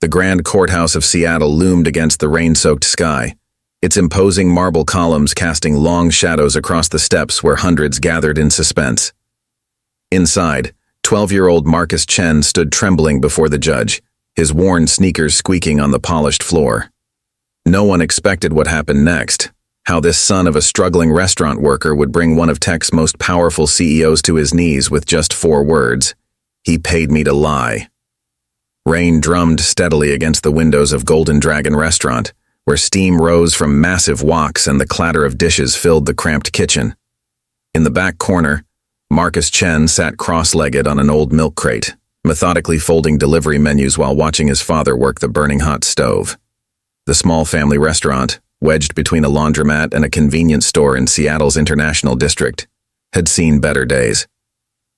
The grand courthouse of Seattle loomed against the rain-soaked sky, its imposing marble columns casting long shadows across the steps where hundreds gathered in suspense. Inside, 12-year-old Marcus Chen stood trembling before the judge, his worn sneakers squeaking on the polished floor. No one expected what happened next, how this son of a struggling restaurant worker would bring one of tech's most powerful CEOs to his knees with just 4 words: "He paid me to lie." Rain drummed steadily against the windows of Golden Dragon Restaurant, where steam rose from massive woks and the clatter of dishes filled the cramped kitchen. In the back corner, Marcus Chen sat cross-legged on an old milk crate, methodically folding delivery menus while watching his father work the burning hot stove. The small family restaurant, wedged between a laundromat and a convenience store in Seattle's International District, had seen better days.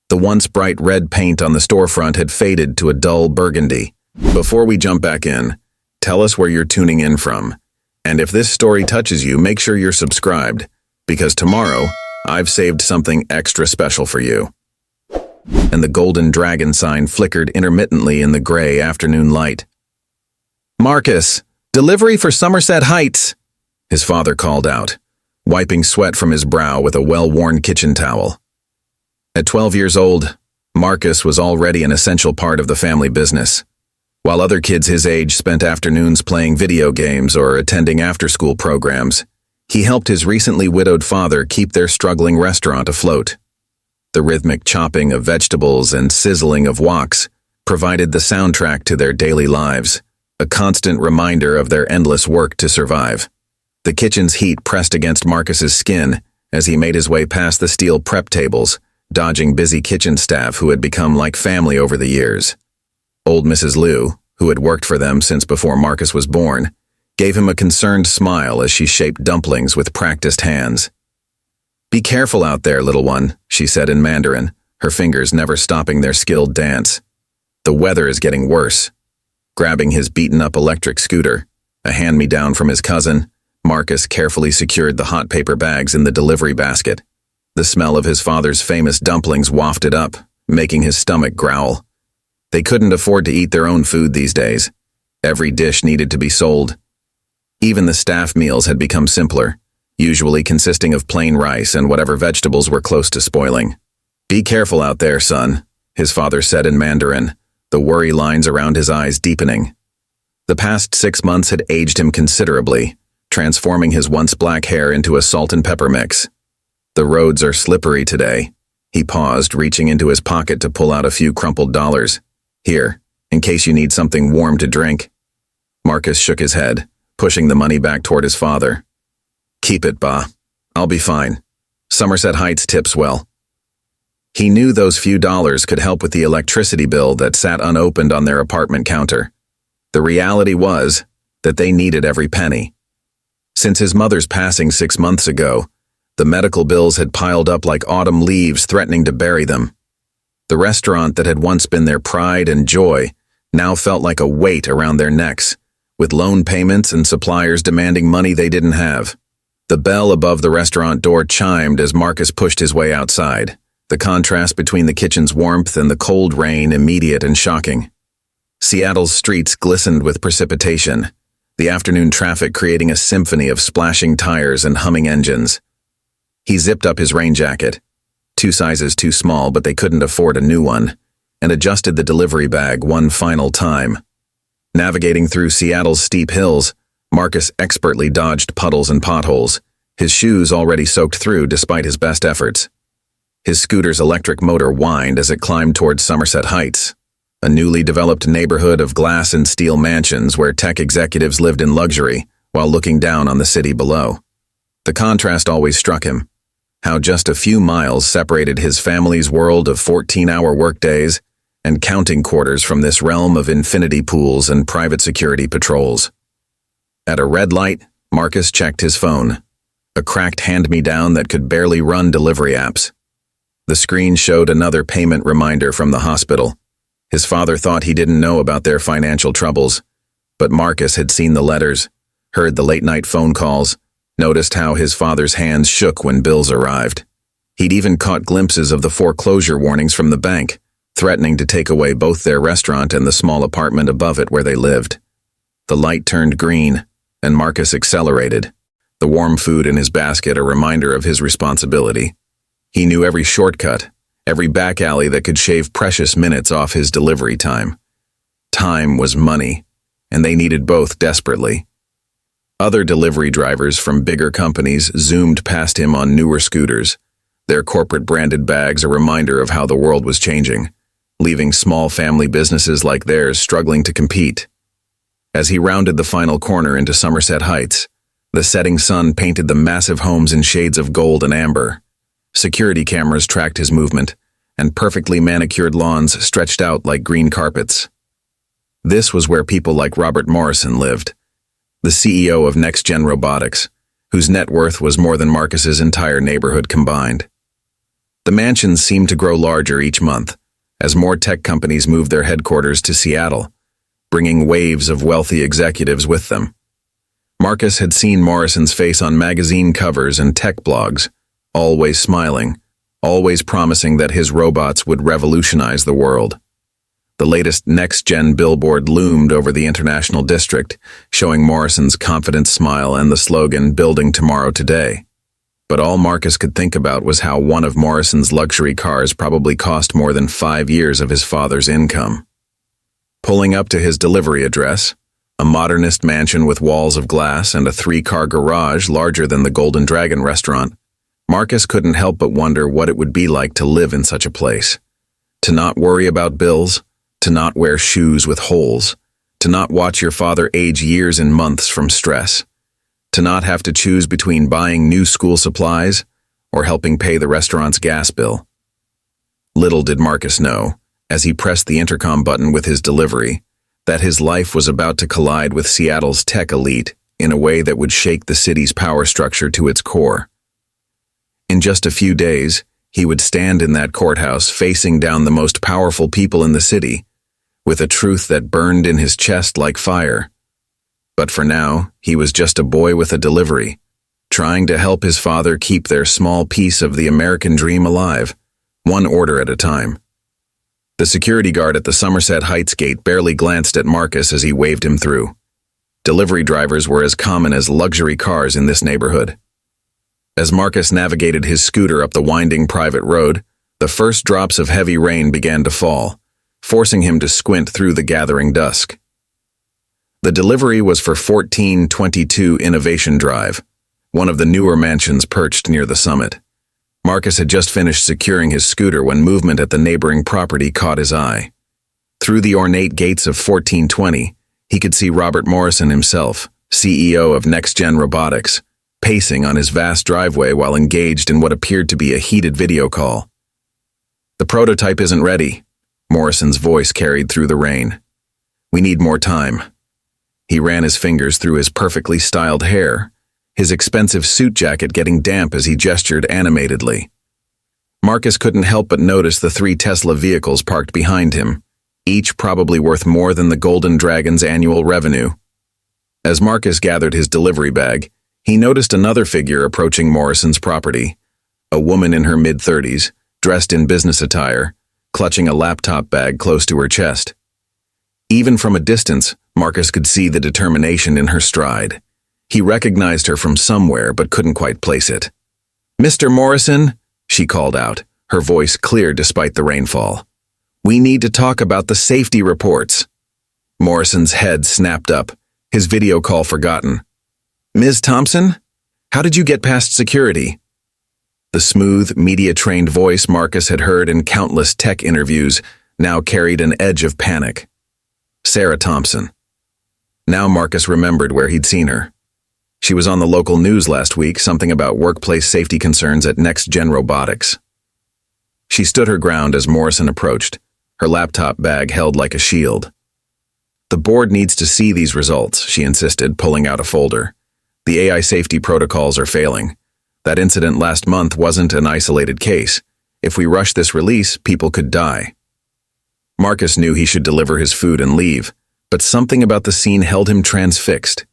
The once bright red paint on the storefront had faded to a dull burgundy. Before we jump back in, tell us where you're tuning in from. And if this story touches you, make sure you're subscribed, because tomorrow, I've saved something extra special for you. And the Golden Dragon sign flickered intermittently in the gray afternoon light. "Marcus, delivery for Somerset Heights," his father called out, wiping sweat from his brow with a well-worn kitchen towel. At 12 years old, Marcus was already an essential part of the family business. While other kids his age spent afternoons playing video games or attending after-school programs, he helped his recently widowed father keep their struggling restaurant afloat. The rhythmic chopping of vegetables and sizzling of woks provided the soundtrack to their daily lives, a constant reminder of their endless work to survive. The kitchen's heat pressed against Marcus's skin as he made his way past the steel prep tables, dodging busy kitchen staff who had become like family over the years. Old Mrs. Liu, who had worked for them since before Marcus was born, gave him a concerned smile as she shaped dumplings with practiced hands. "Be careful out there, little one," she said in Mandarin, her fingers never stopping their skilled dance. "The weather is getting worse." Grabbing his beaten-up electric scooter, a hand-me-down from his cousin, Marcus carefully secured the hot paper bags in the delivery basket. The smell of his father's famous dumplings wafted up, making his stomach growl. They couldn't afford to eat their own food these days. Every dish needed to be sold. Even the staff meals had become simpler, usually consisting of plain rice and whatever vegetables were close to spoiling. "Be careful out there, son," his father said in Mandarin, the worry lines around his eyes deepening. The past 6 months had aged him considerably, transforming his once black hair into a salt and pepper mix. "The roads are slippery today." He paused, reaching into his pocket to pull out a few crumpled dollars. "Here, in case you need something warm to drink." Marcus shook his head, pushing the money back toward his father. "Keep it, Ba. I'll be fine. Somerset Heights tips well." He knew those few dollars could help with the electricity bill that sat unopened on their apartment counter. The reality was that they needed every penny. Since his mother's passing 6 months ago, the medical bills had piled up like autumn leaves threatening to bury them. The restaurant that had once been their pride and joy now felt like a weight around their necks, with loan payments and suppliers demanding money they didn't have. The bell above the restaurant door chimed as Marcus pushed his way outside, the contrast between the kitchen's warmth and the cold rain immediate and shocking. Seattle's streets glistened with precipitation, the afternoon traffic creating a symphony of splashing tires and humming engines. He zipped up his rain jacket, 2 sizes too small but they couldn't afford a new one, and adjusted the delivery bag one final time. Navigating through Seattle's steep hills, Marcus expertly dodged puddles and potholes, his shoes already soaked through despite his best efforts. His scooter's electric motor whined as it climbed towards Somerset Heights, a newly developed neighborhood of glass and steel mansions where tech executives lived in luxury while looking down on the city below. The contrast always struck him. How just a few miles separated his family's world of 14-hour workdays and counting quarters from this realm of infinity pools and private security patrols. At a red light, Marcus checked his phone, a cracked hand-me-down that could barely run delivery apps. The screen showed another payment reminder from the hospital. His father thought he didn't know about their financial troubles, but Marcus had seen the letters, heard the late-night phone calls, noticed how his father's hands shook when bills arrived. He'd even caught glimpses of the foreclosure warnings from the bank, threatening to take away both their restaurant and the small apartment above it where they lived. The light turned green, and Marcus accelerated, the warm food in his basket a reminder of his responsibility. He knew every shortcut, every back alley that could shave precious minutes off his delivery time. Time was money, and they needed both desperately. Other delivery drivers from bigger companies zoomed past him on newer scooters, their corporate branded bags a reminder of how the world was changing, leaving small family businesses like theirs struggling to compete. As he rounded the final corner into Somerset Heights, the setting sun painted the massive homes in shades of gold and amber. Security cameras tracked his movement, and perfectly manicured lawns stretched out like green carpets. This was where people like Robert Morrison lived, the CEO of Next Gen Robotics, whose net worth was more than Marcus's entire neighborhood combined. The mansions seemed to grow larger each month, as more tech companies moved their headquarters to Seattle, bringing waves of wealthy executives with them. Marcus had seen Morrison's face on magazine covers and tech blogs, always smiling, always promising that his robots would revolutionize the world. The latest next-gen billboard loomed over the International District, showing Morrison's confident smile and the slogan, "Building Tomorrow Today." But all Marcus could think about was how one of Morrison's luxury cars probably cost more than 5 years of his father's income. Pulling up to his delivery address, a modernist mansion with walls of glass and a 3-car garage larger than the Golden Dragon restaurant, Marcus couldn't help but wonder what it would be like to live in such a place. To not worry about bills, to not wear shoes with holes, to not watch your father age years and months from stress, to not have to choose between buying new school supplies or helping pay the restaurant's gas bill. Little did Marcus know, as he pressed the intercom button with his delivery, that his life was about to collide with Seattle's tech elite in a way that would shake the city's power structure to its core. In just a few days, he would stand in that courthouse facing down the most powerful people in the city, with a truth that burned in his chest like fire. But for now, he was just a boy with a delivery, trying to help his father keep their small piece of the American dream alive, one order at a time. The security guard at the Somerset Heights gate barely glanced at Marcus as he waved him through. Delivery drivers were as common as luxury cars in this neighborhood. As Marcus navigated his scooter up the winding private road, the first drops of heavy rain began to fall, forcing him to squint through the gathering dusk. The delivery was for 1422 Innovation Drive, one of the newer mansions perched near the summit. Marcus had just finished securing his scooter when movement at the neighboring property caught his eye. Through the ornate gates of 1420, he could see Robert Morrison himself, CEO of Next Gen Robotics, pacing on his vast driveway while engaged in what appeared to be a heated video call. "The prototype isn't ready," Morrison's voice carried through the rain. "We need more time." He ran his fingers through his perfectly styled hair, his expensive suit jacket getting damp as he gestured animatedly. Marcus couldn't help but notice the 3 Tesla vehicles parked behind him, each probably worth more than the Golden Dragon's annual revenue. As Marcus gathered his delivery bag, he noticed another figure approaching Morrison's property, a woman in her mid-30s, dressed in business attire, clutching a laptop bag close to her chest. Even from a distance, Marcus could see the determination in her stride. He recognized her from somewhere but couldn't quite place it. "Mr. Morrison," she called out, her voice clear despite the rainfall. "We need to talk about the safety reports." Morrison's head snapped up, his video call forgotten. "Ms. Thompson? How did you get past security?" The smooth, media-trained voice Marcus had heard in countless tech interviews now carried an edge of panic. Sarah Thompson. Now Marcus remembered where he'd seen her. She was on the local news last week, something about workplace safety concerns at Next Gen Robotics. She stood her ground as Morrison approached, her laptop bag held like a shield. "The board needs to see these results," she insisted, pulling out a folder. "The AI safety protocols are failing. That incident last month wasn't an isolated case. If we rush this release, people could die." Marcus knew he should deliver his food and leave, but something about the scene held him transfixed.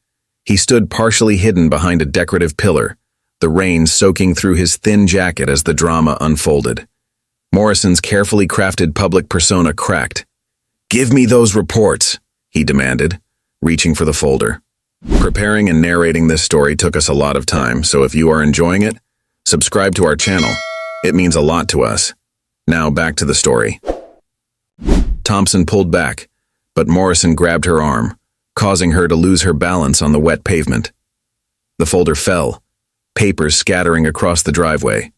He stood partially hidden behind a decorative pillar, the rain soaking through his thin jacket as the drama unfolded. Morrison's carefully crafted public persona cracked. "Give me those reports," he demanded, reaching for the folder. Preparing and narrating this story took us a lot of time, so if you are enjoying it, subscribe to our channel. It means a lot to us. Now back to the story. Thompson pulled back, but Morrison grabbed her arm, causing her to lose her balance on the wet pavement. The folder fell, papers scattering across the driveway,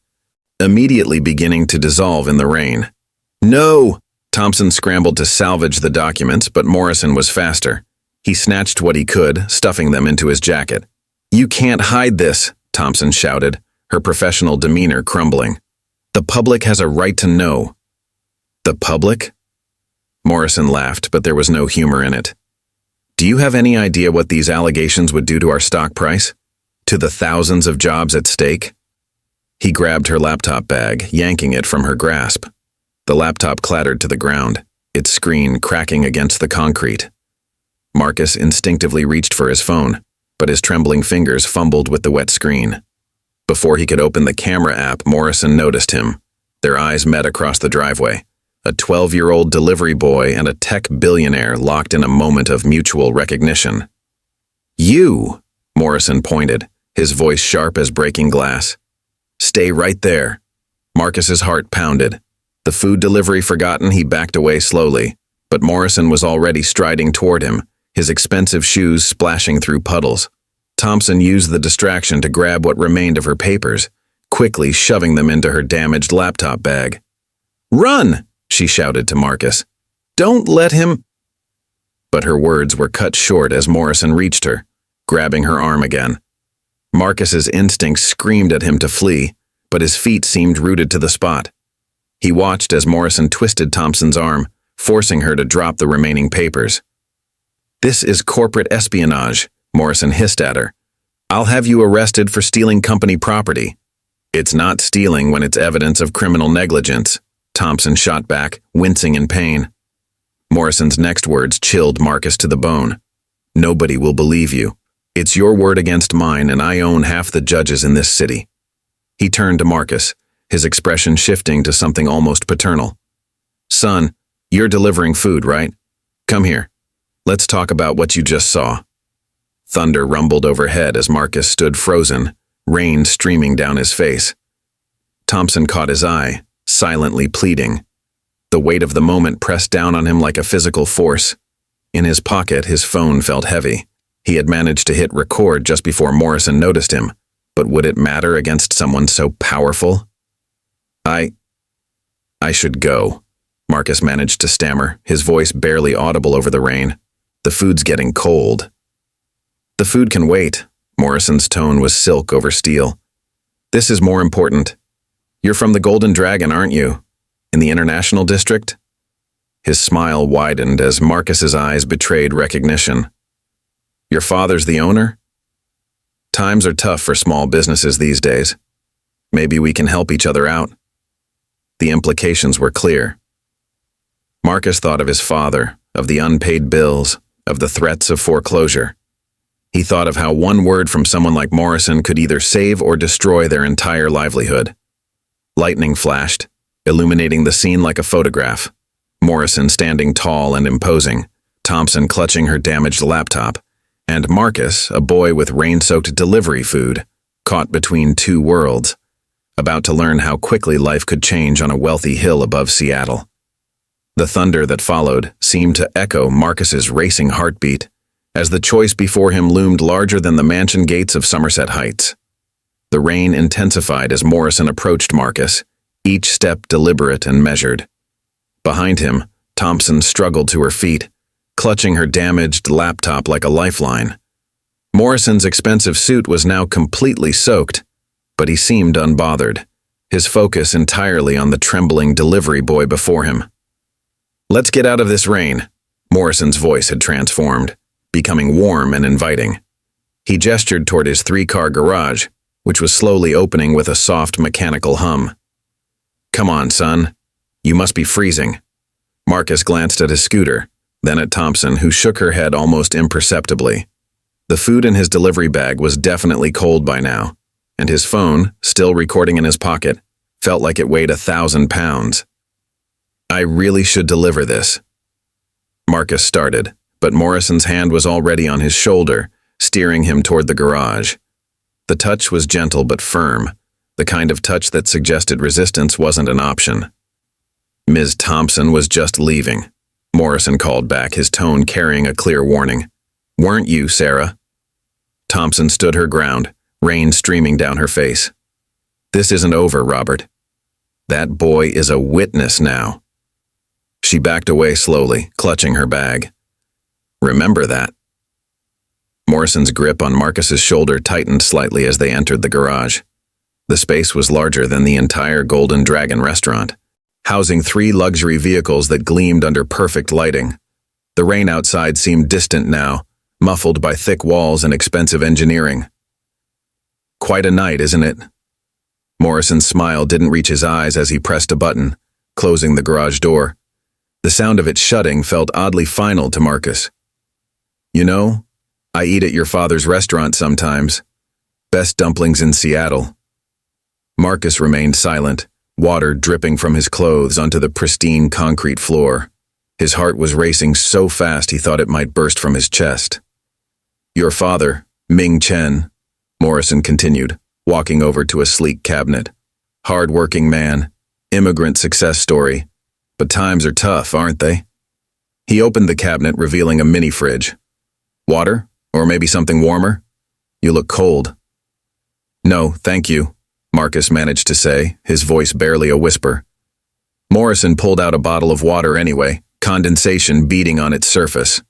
immediately beginning to dissolve in the rain. "No!" Thompson scrambled to salvage the documents, but Morrison was faster. He snatched what he could, stuffing them into his jacket. "You can't hide this," Thompson shouted, her professional demeanor crumbling. "The public has a right to know." "The public?" Morrison laughed, but there was no humor in it. "Do you have any idea what these allegations would do to our stock price? To the thousands of jobs at stake?" He grabbed her laptop bag, yanking it from her grasp. The laptop clattered to the ground, its screen cracking against the concrete. Marcus instinctively reached for his phone, but his trembling fingers fumbled with the wet screen. Before he could open the camera app, Morrison noticed him. Their eyes met across the driveway. A 12-year-old delivery boy and a tech billionaire locked in a moment of mutual recognition. "You!" Morrison pointed, his voice sharp as breaking glass. "Stay right there." Marcus's heart pounded. The food delivery forgotten, he backed away slowly, but Morrison was already striding toward him, his expensive shoes splashing through puddles. Thompson used the distraction to grab what remained of her papers, quickly shoving them into her damaged laptop bag. "Run!" she shouted to Marcus. "Don't let him—" But her words were cut short as Morrison reached her, grabbing her arm again. Marcus's instincts screamed at him to flee, but his feet seemed rooted to the spot. He watched as Morrison twisted Thompson's arm, forcing her to drop the remaining papers. "This is corporate espionage," Morrison hissed at her. "I'll have you arrested for stealing company property." "It's not stealing when it's evidence of criminal negligence," Thompson shot back, wincing in pain. Morrison's next words chilled Marcus to the bone. "Nobody will believe you. It's your word against mine, and I own half the judges in this city." He turned to Marcus, his expression shifting to something almost paternal. "Son, you're delivering food, right? Come here. Let's talk about what you just saw." Thunder rumbled overhead as Marcus stood frozen, rain streaming down his face. Thompson caught his eye, silently pleading. The weight of the moment pressed down on him like a physical force. In his pocket, his phone felt heavy. He had managed to hit record just before Morrison noticed him, but would it matter against someone so powerful? I should go," Marcus managed to stammer, his voice barely audible over the rain. "The food's getting cold." "The food can wait," Morrison's tone was silk over steel. "This is more important. You're from the Golden Dragon, aren't you? In the International District?" His smile widened as Marcus's eyes betrayed recognition. "Your father's the owner?" "Times are tough for small businesses these days. Maybe we can help each other out." The implications were clear. Marcus thought of his father, of the unpaid bills, of the threats of foreclosure. He thought of how one word from someone like Morrison could either save or destroy their entire livelihood. Lightning flashed, illuminating the scene like a photograph. Morrison standing tall and imposing, Thompson clutching her damaged laptop, and Marcus, a boy with rain-soaked delivery food, caught between two worlds, about to learn how quickly life could change on a wealthy hill above Seattle. The thunder that followed seemed to echo Marcus's racing heartbeat, as the choice before him loomed larger than the mansion gates of Somerset Heights. The rain intensified as Morrison approached Marcus, each step deliberate and measured. Behind him, Thompson struggled to her feet, clutching her damaged laptop like a lifeline. Morrison's expensive suit was now completely soaked, but he seemed unbothered, his focus entirely on the trembling delivery boy before him. "Let's get out of this rain." Morrison's voice had transformed, becoming warm and inviting. He gestured toward his 3-car garage, which was slowly opening with a soft mechanical hum. "Come on, son. You must be freezing." Marcus glanced at his scooter, then at Thompson, who shook her head almost imperceptibly. The food in his delivery bag was definitely cold by now, and his phone, still recording in his pocket, Felt like it weighed 1,000 pounds. I really should deliver this. Marcus started, but Morrison's hand was already on his shoulder, steering him toward the garage. The touch was gentle but firm, the kind of touch that suggested resistance wasn't an option. Ms. Thompson was just leaving. Morrison called back, his tone carrying a clear warning. Weren't you, Sarah? Thompson stood her ground, rain streaming down her face. This isn't over, Robert. That boy is a witness now. She backed away slowly, clutching her bag. Remember that. Morrison's grip on Marcus's shoulder tightened slightly as they entered the garage. The space was larger than the entire Golden Dragon restaurant, housing 3 luxury vehicles that gleamed under perfect lighting. The rain outside seemed distant now, muffled by thick walls and expensive engineering. Quite a night, isn't it? Morrison's smile didn't reach his eyes as he pressed a button, closing the garage door. The sound of it shutting felt oddly final to Marcus. You know, I eat at your father's restaurant sometimes. Best dumplings in Seattle. Marcus remained silent, water dripping from his clothes onto the pristine concrete floor. His heart was racing so fast he thought it might burst from his chest. Your father, Ming Chen, Morrison continued, walking over to a sleek cabinet. Hard-working man, immigrant success story. But times are tough, aren't they? He opened the cabinet, revealing a mini fridge. Water? Or maybe something warmer? You look cold. No, thank you, Marcus managed to say, his voice barely a whisper. Morrison pulled out a bottle of water anyway, condensation beating on its surface.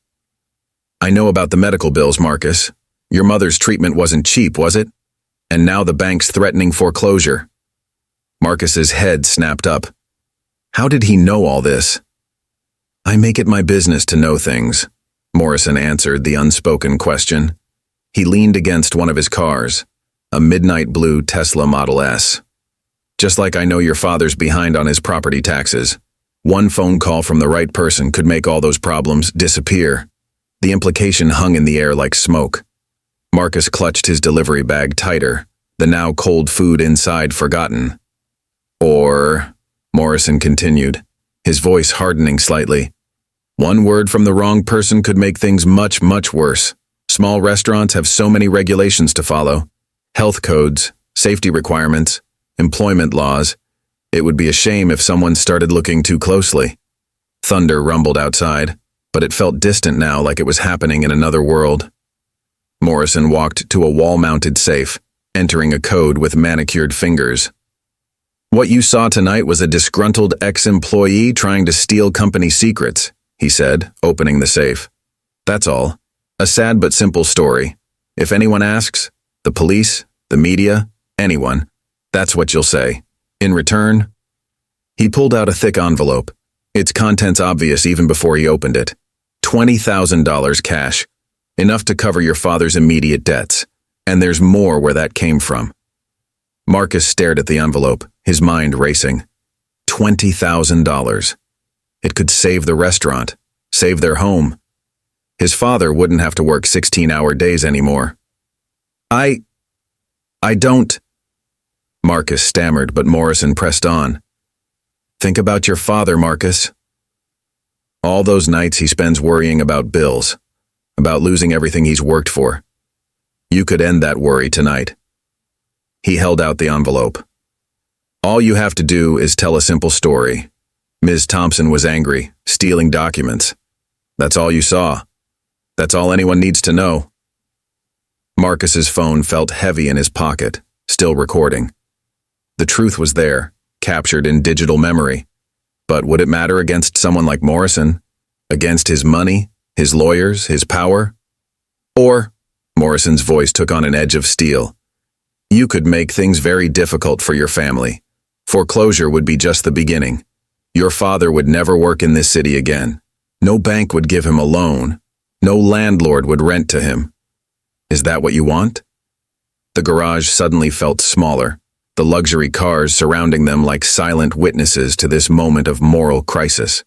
I know about the medical bills, Marcus. Your mother's treatment wasn't cheap, was it? And now the bank's threatening foreclosure. Marcus's head snapped up. How did he know all this? I make it my business to know things, Morrison answered the unspoken question. He leaned against one of his cars, a midnight blue Tesla Model S. Just like I know your father's behind on his property taxes. One phone call from the right person could make all those problems disappear. The implication hung in the air like smoke. Marcus clutched his delivery bag tighter, the now cold food inside forgotten. Or, Morrison continued, his voice hardening slightly. One word from the wrong person could make things much, much worse. Small restaurants have so many regulations to follow. Health codes, safety requirements, employment laws. It would be a shame if someone started looking too closely. Thunder rumbled outside, but it felt distant now, like it was happening in another world. Morrison walked to a wall-mounted safe, entering a code with manicured fingers. What you saw tonight was a disgruntled ex-employee trying to steal company secrets, he said, opening the safe. That's all. A sad but simple story. If anyone asks, the police, the media, anyone, that's what you'll say. In return, he pulled out a thick envelope. Its contents obvious even before he opened it. $20,000 cash. Enough to cover your father's immediate debts. And there's more where that came from. Marcus stared at the envelope, his mind racing. $20,000. It could save the restaurant, save their home. His father wouldn't have to work 16-hour days anymore. I don't... Marcus stammered, but Morrison pressed on. Think about your father, Marcus. All those nights he spends worrying about bills, about losing everything he's worked for. You could end that worry tonight. He held out the envelope. All you have to do is tell a simple story. Ms. Thompson was angry, stealing documents. That's all you saw. That's all anyone needs to know. Marcus's phone felt heavy in his pocket, still recording. The truth was there, captured in digital memory. But would it matter against someone like Morrison? Against his money, his lawyers, his power? Or, Morrison's voice took on an edge of steel, you could make things very difficult for your family. Foreclosure would be just the beginning. Your father would never work in this city again. No bank would give him a loan. No landlord would rent to him. Is that what you want? The garage suddenly felt smaller, the luxury cars surrounding them like silent witnesses to this moment of moral crisis.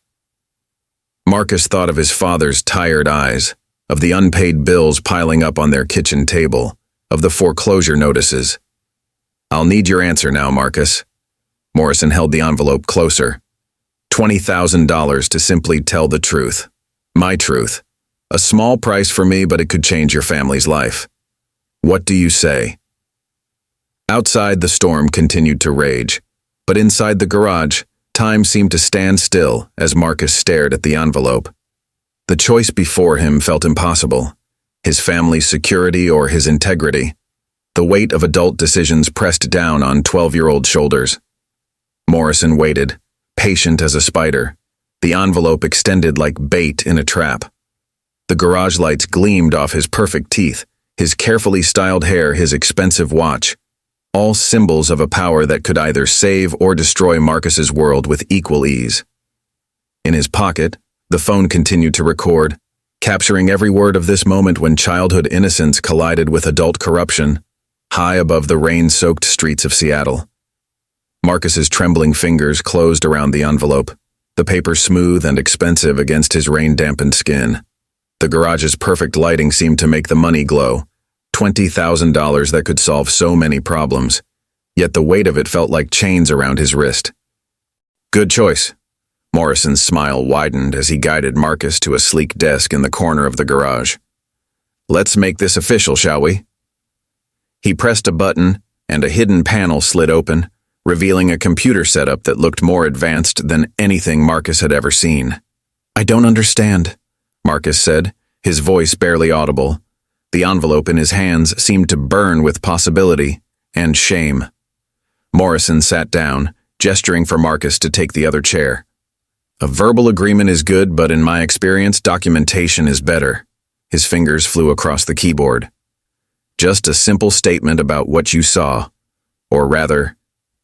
Marcus thought of his father's tired eyes, of the unpaid bills piling up on their kitchen table, of the foreclosure notices. I'll need your answer now, Marcus. Morrison held the envelope closer. $20,000 to simply tell the truth. My truth. A small price for me, but it could change your family's life. What do you say? Outside, the storm continued to rage, but inside the garage, time seemed to stand still as Marcus stared at the envelope. The choice before him felt impossible. His family's security or his integrity. The weight of adult decisions pressed down on 12-year-old shoulders. Morrison waited, patient as a spider. The envelope extended like bait in a trap. The garage lights gleamed off his perfect teeth, his carefully styled hair, his expensive watch. All symbols of a power that could either save or destroy Marcus's world with equal ease. In his pocket, the phone continued to record, capturing every word of this moment when childhood innocence collided with adult corruption, high above the rain-soaked streets of Seattle. Marcus's trembling fingers closed around the envelope, the paper smooth and expensive against his rain-dampened skin. The garage's perfect lighting seemed to make the money glow, $20,000 that could solve so many problems, yet the weight of it felt like chains around his wrist. Good choice. Morrison's smile widened as he guided Marcus to a sleek desk in the corner of the garage. Let's make this official, shall we? He pressed a button, and a hidden panel slid open, revealing a computer setup that looked more advanced than anything Marcus had ever seen. I don't understand, Marcus said, his voice barely audible. The envelope in his hands seemed to burn with possibility and shame. Morrison sat down, gesturing for Marcus to take the other chair. A verbal agreement is good, but in my experience, documentation is better. His fingers flew across the keyboard. Just a simple statement about what you saw, or rather,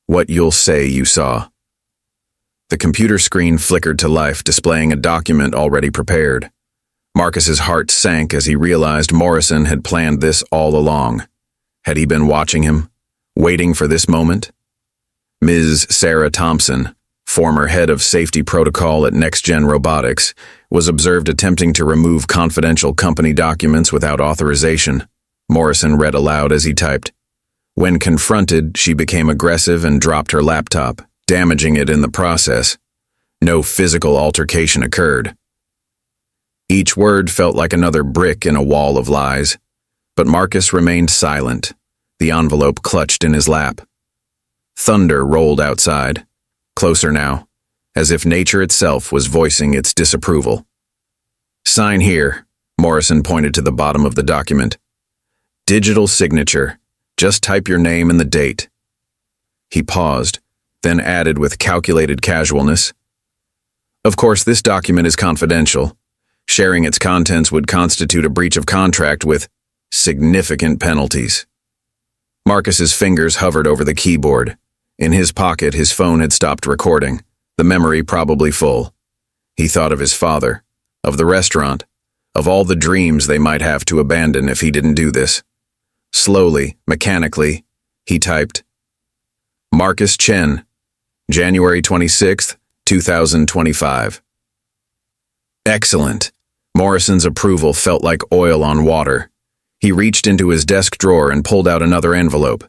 what you'll say you saw. The computer screen flickered to life, displaying a document already prepared. Marcus's heart sank as he realized Morrison had planned this all along. Had he been watching him, waiting for this moment? Ms. Sarah Thompson, former head of safety protocol at NextGen Robotics, was observed attempting to remove confidential company documents without authorization. Morrison read aloud as he typed. When confronted, she became aggressive and dropped her laptop, damaging it in the process. No physical altercation occurred. Each word felt like another brick in a wall of lies, but Marcus remained silent, the envelope clutched in his lap. Thunder rolled outside, closer now, as if nature itself was voicing its disapproval. Sign here, Morrison pointed to the bottom of the document. Digital signature, just type your name and the date. He paused, then added with calculated casualness. Of course, this document is confidential. Sharing its contents would constitute a breach of contract with significant penalties. Marcus's fingers hovered over the keyboard. In his pocket, his phone had stopped recording, the memory probably full. He thought of his father, of the restaurant, of all the dreams they might have to abandon if he didn't do this. Slowly, mechanically, he typed, Marcus Chen, January 26, 2025. Excellent. Morrison's approval felt like oil on water. He reached into his desk drawer and pulled out another envelope.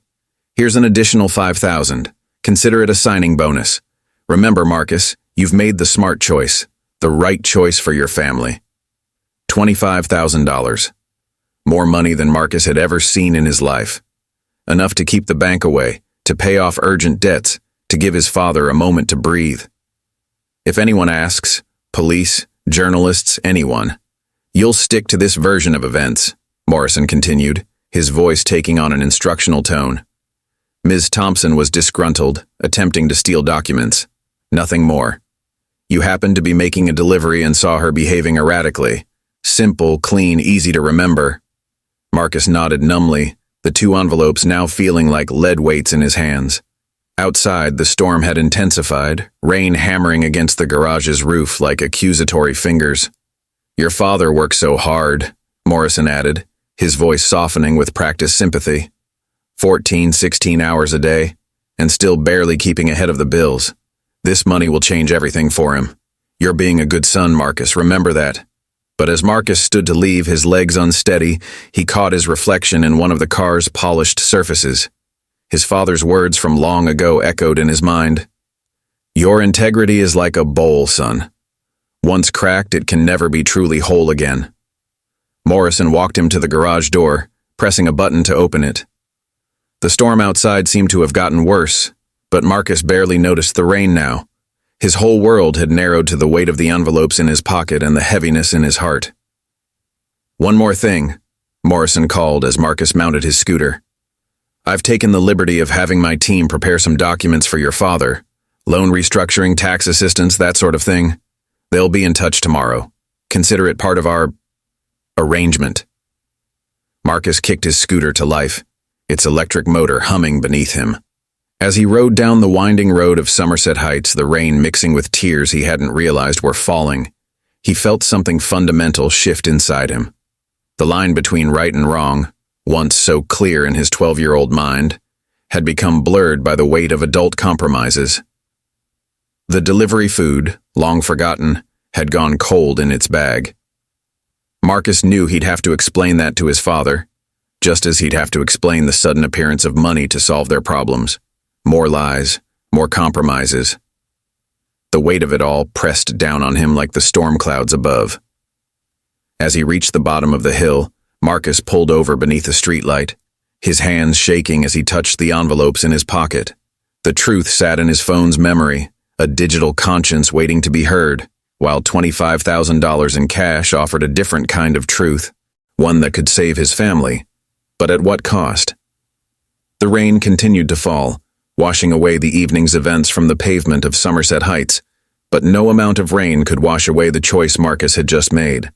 Here's an additional $5,000. Consider it a signing bonus. Remember, Marcus, you've made the smart choice, the right choice for your family. $25,000. More money than Marcus had ever seen in his life. Enough to keep the bank away, to pay off urgent debts, to give his father a moment to breathe. If anyone asks, police, journalists, anyone, you'll stick to this version of events, Morrison continued, his voice taking on an instructional tone. Ms. Thompson was disgruntled, attempting to steal documents. Nothing more. You happened to be making a delivery and saw her behaving erratically. Simple, clean, easy to remember. Marcus nodded numbly, the two envelopes now feeling like lead weights in his hands. Outside, the storm had intensified, rain hammering against the garage's roof like accusatory fingers. Your father worked so hard, Morrison added, his voice softening with practiced sympathy. 14, 16 hours a day, and still barely keeping ahead of the bills. This money will change everything for him. You're being a good son, Marcus, remember that. But as Marcus stood to leave, his legs unsteady, he caught his reflection in one of the car's polished surfaces. His father's words from long ago echoed in his mind. Your integrity is like a bowl, son. Once cracked, it can never be truly whole again. Morrison walked him to the garage door, pressing a button to open it. The storm outside seemed to have gotten worse, but Marcus barely noticed the rain now. His whole world had narrowed to the weight of the envelopes in his pocket and the heaviness in his heart. "One more thing," Morrison called as Marcus mounted his scooter. "I've taken the liberty of having my team prepare some documents for your father. Loan restructuring, tax assistance, that sort of thing. They'll be in touch tomorrow. Consider it part of our arrangement." Marcus kicked his scooter to life, its electric motor humming beneath him. As he rode down the winding road of Somerset Heights, the rain mixing with tears he hadn't realized were falling, he felt something fundamental shift inside him. The line between right and wrong, once so clear in his 12-year-old mind, had become blurred by the weight of adult compromises. The delivery food, long forgotten, had gone cold in its bag. Marcus knew he'd have to explain that to his father, just as he'd have to explain the sudden appearance of money to solve their problems. More lies, more compromises. The weight of it all pressed down on him like the storm clouds above. As he reached the bottom of the hill, Marcus pulled over beneath a streetlight, his hands shaking as he touched the envelopes in his pocket. The truth sat in his phone's memory, a digital conscience waiting to be heard, while $25,000 in cash offered a different kind of truth, one that could save his family. But at what cost? The rain continued to fall, washing away the evening's events from the pavement of Somerset Heights, but no amount of rain could wash away the choice Marcus had just made.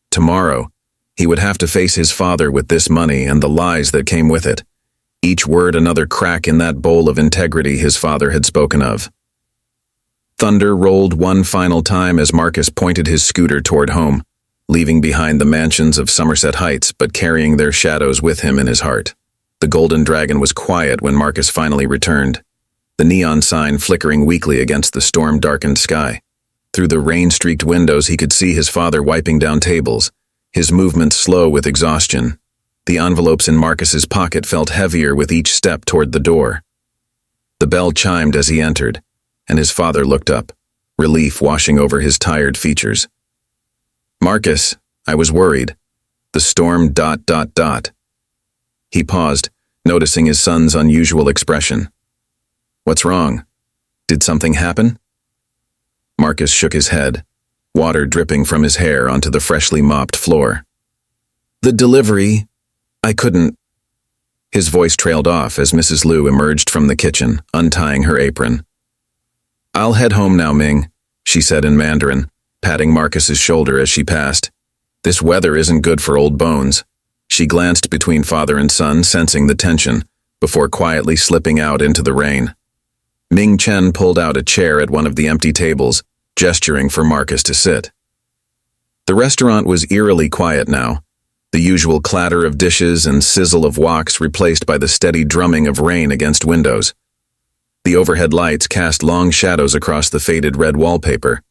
Tomorrow, he would have to face his father with this money and the lies that came with it, each word another crack in that bowl of integrity his father had spoken of. Thunder rolled one final time as Marcus pointed his scooter toward home, leaving behind the mansions of Somerset Heights but carrying their shadows with him in his heart. The Golden Dragon was quiet when Marcus finally returned, the neon sign flickering weakly against the storm-darkened sky. Through the rain-streaked windows he could see his father wiping down tables, his movements slow with exhaustion. The envelopes in Marcus's pocket felt heavier with each step toward the door. The bell chimed as he entered, and his father looked up, relief washing over his tired features. "Marcus, I was worried. The storm ... He paused, noticing his son's unusual expression. "What's wrong? Did something happen?" Marcus shook his head, water dripping from his hair onto the freshly mopped floor. "The delivery, I couldn't." His voice trailed off as Mrs. Liu emerged from the kitchen, untying her apron. "I'll head home now, Ming," she said in Mandarin, patting Marcus's shoulder as she passed. "This weather isn't good for old bones." She glanced between father and son, sensing the tension, before quietly slipping out into the rain. Ming Chen pulled out a chair at one of the empty tables, gesturing for Marcus to sit. The restaurant was eerily quiet now, the usual clatter of dishes and sizzle of woks replaced by the steady drumming of rain against windows. The overhead lights cast long shadows across the faded red wallpaper,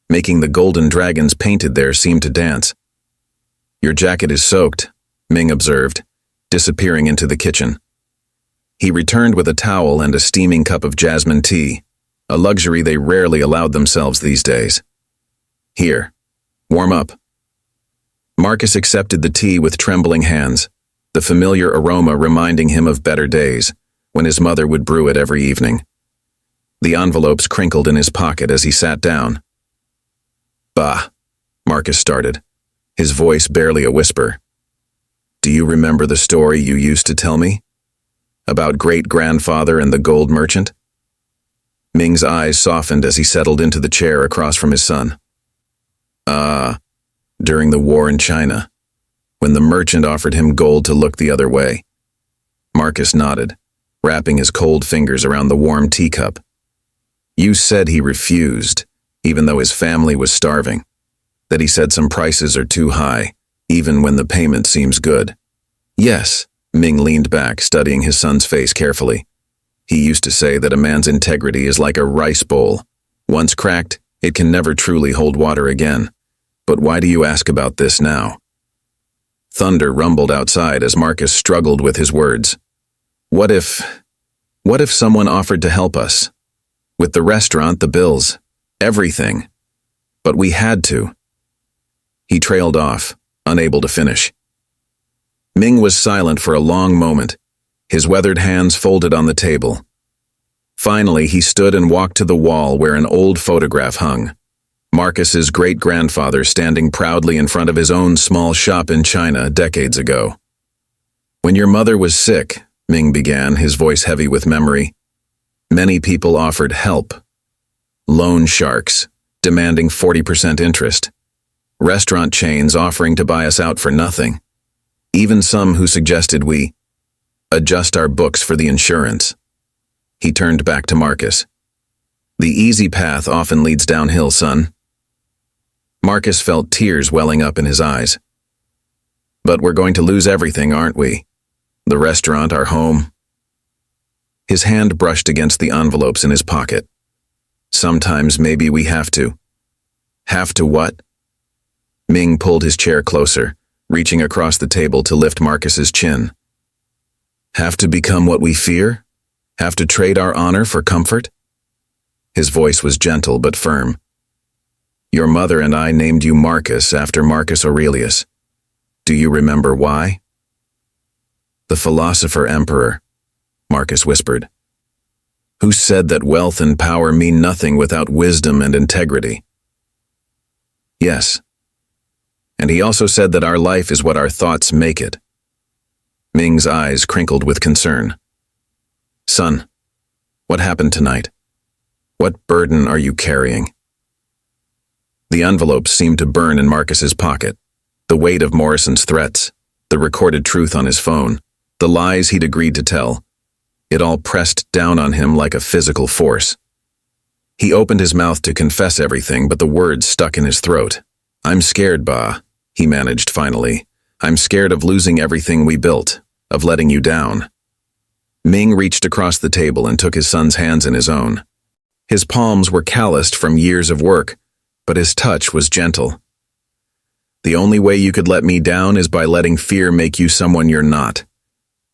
making the golden dragons painted there seem to dance. "Your jacket is soaked," Ming observed, disappearing into the kitchen. He returned with a towel and a steaming cup of jasmine tea, a luxury they rarely allowed themselves these days. "Here, warm up." Marcus accepted the tea with trembling hands, the familiar aroma reminding him of better days, when his mother would brew it every evening. The envelopes crinkled in his pocket as he sat down. "Bah," Marcus started, his voice barely a whisper. "Do you remember the story you used to tell me? About great-grandfather and the gold merchant?" Ming's eyes softened as he settled into the chair across from his son. During the war in China, when the merchant offered him gold to look the other way." Marcus nodded, wrapping his cold fingers around the warm teacup. "You said he refused, even though his family was starving. That he said some prices are too high, even when the payment seems good." "Yes," Ming leaned back, studying his son's face carefully. "He used to say that a man's integrity is like a rice bowl. Once cracked, it can never truly hold water again. But why do you ask about this now?" Thunder rumbled outside as Marcus struggled with his words. What if someone offered to help us? With the restaurant, the bills, everything. But we had to. He trailed off, unable to finish. Ming was silent for a long moment, his weathered hands folded on the table. Finally, he stood and walked to the wall where an old photograph hung. Marcus's great-grandfather standing proudly in front of his own small shop in China decades ago. When your mother was sick, Ming began, his voice heavy with memory, many people offered help. Loan sharks, demanding 40% interest. Restaurant chains offering to buy us out for nothing. Even some who suggested we adjust our books for the insurance. He turned back to Marcus. The easy path often leads downhill, son. Marcus felt tears welling up in his eyes. But we're going to lose everything, aren't we? The restaurant, our home. His hand brushed against the envelopes in his pocket. Sometimes maybe we have to. Have to what? Ming pulled his chair closer, reaching across the table to lift Marcus's chin. Have to become what we fear? Have to trade our honor for comfort? His voice was gentle but firm. Your mother and I named you Marcus after Marcus Aurelius. Do you remember why? The philosopher emperor, Marcus whispered. Who said that wealth and power mean nothing without wisdom and integrity? Yes. And he also said that our life is what our thoughts make it. Ming's eyes crinkled with concern. Son, what happened tonight? What burden are you carrying? The envelopes seemed to burn in Marcus's pocket. The weight of Morrison's threats, the recorded truth on his phone, the lies he'd agreed to tell. It all pressed down on him like a physical force. He opened his mouth to confess everything, but the words stuck in his throat. I'm scared, Ba, he managed finally. I'm scared of losing everything we built, of letting you down. Ming reached across the table and took his son's hands in his own. His palms were calloused from years of work, but his touch was gentle. The only way you could let me down is by letting fear make you someone you're not.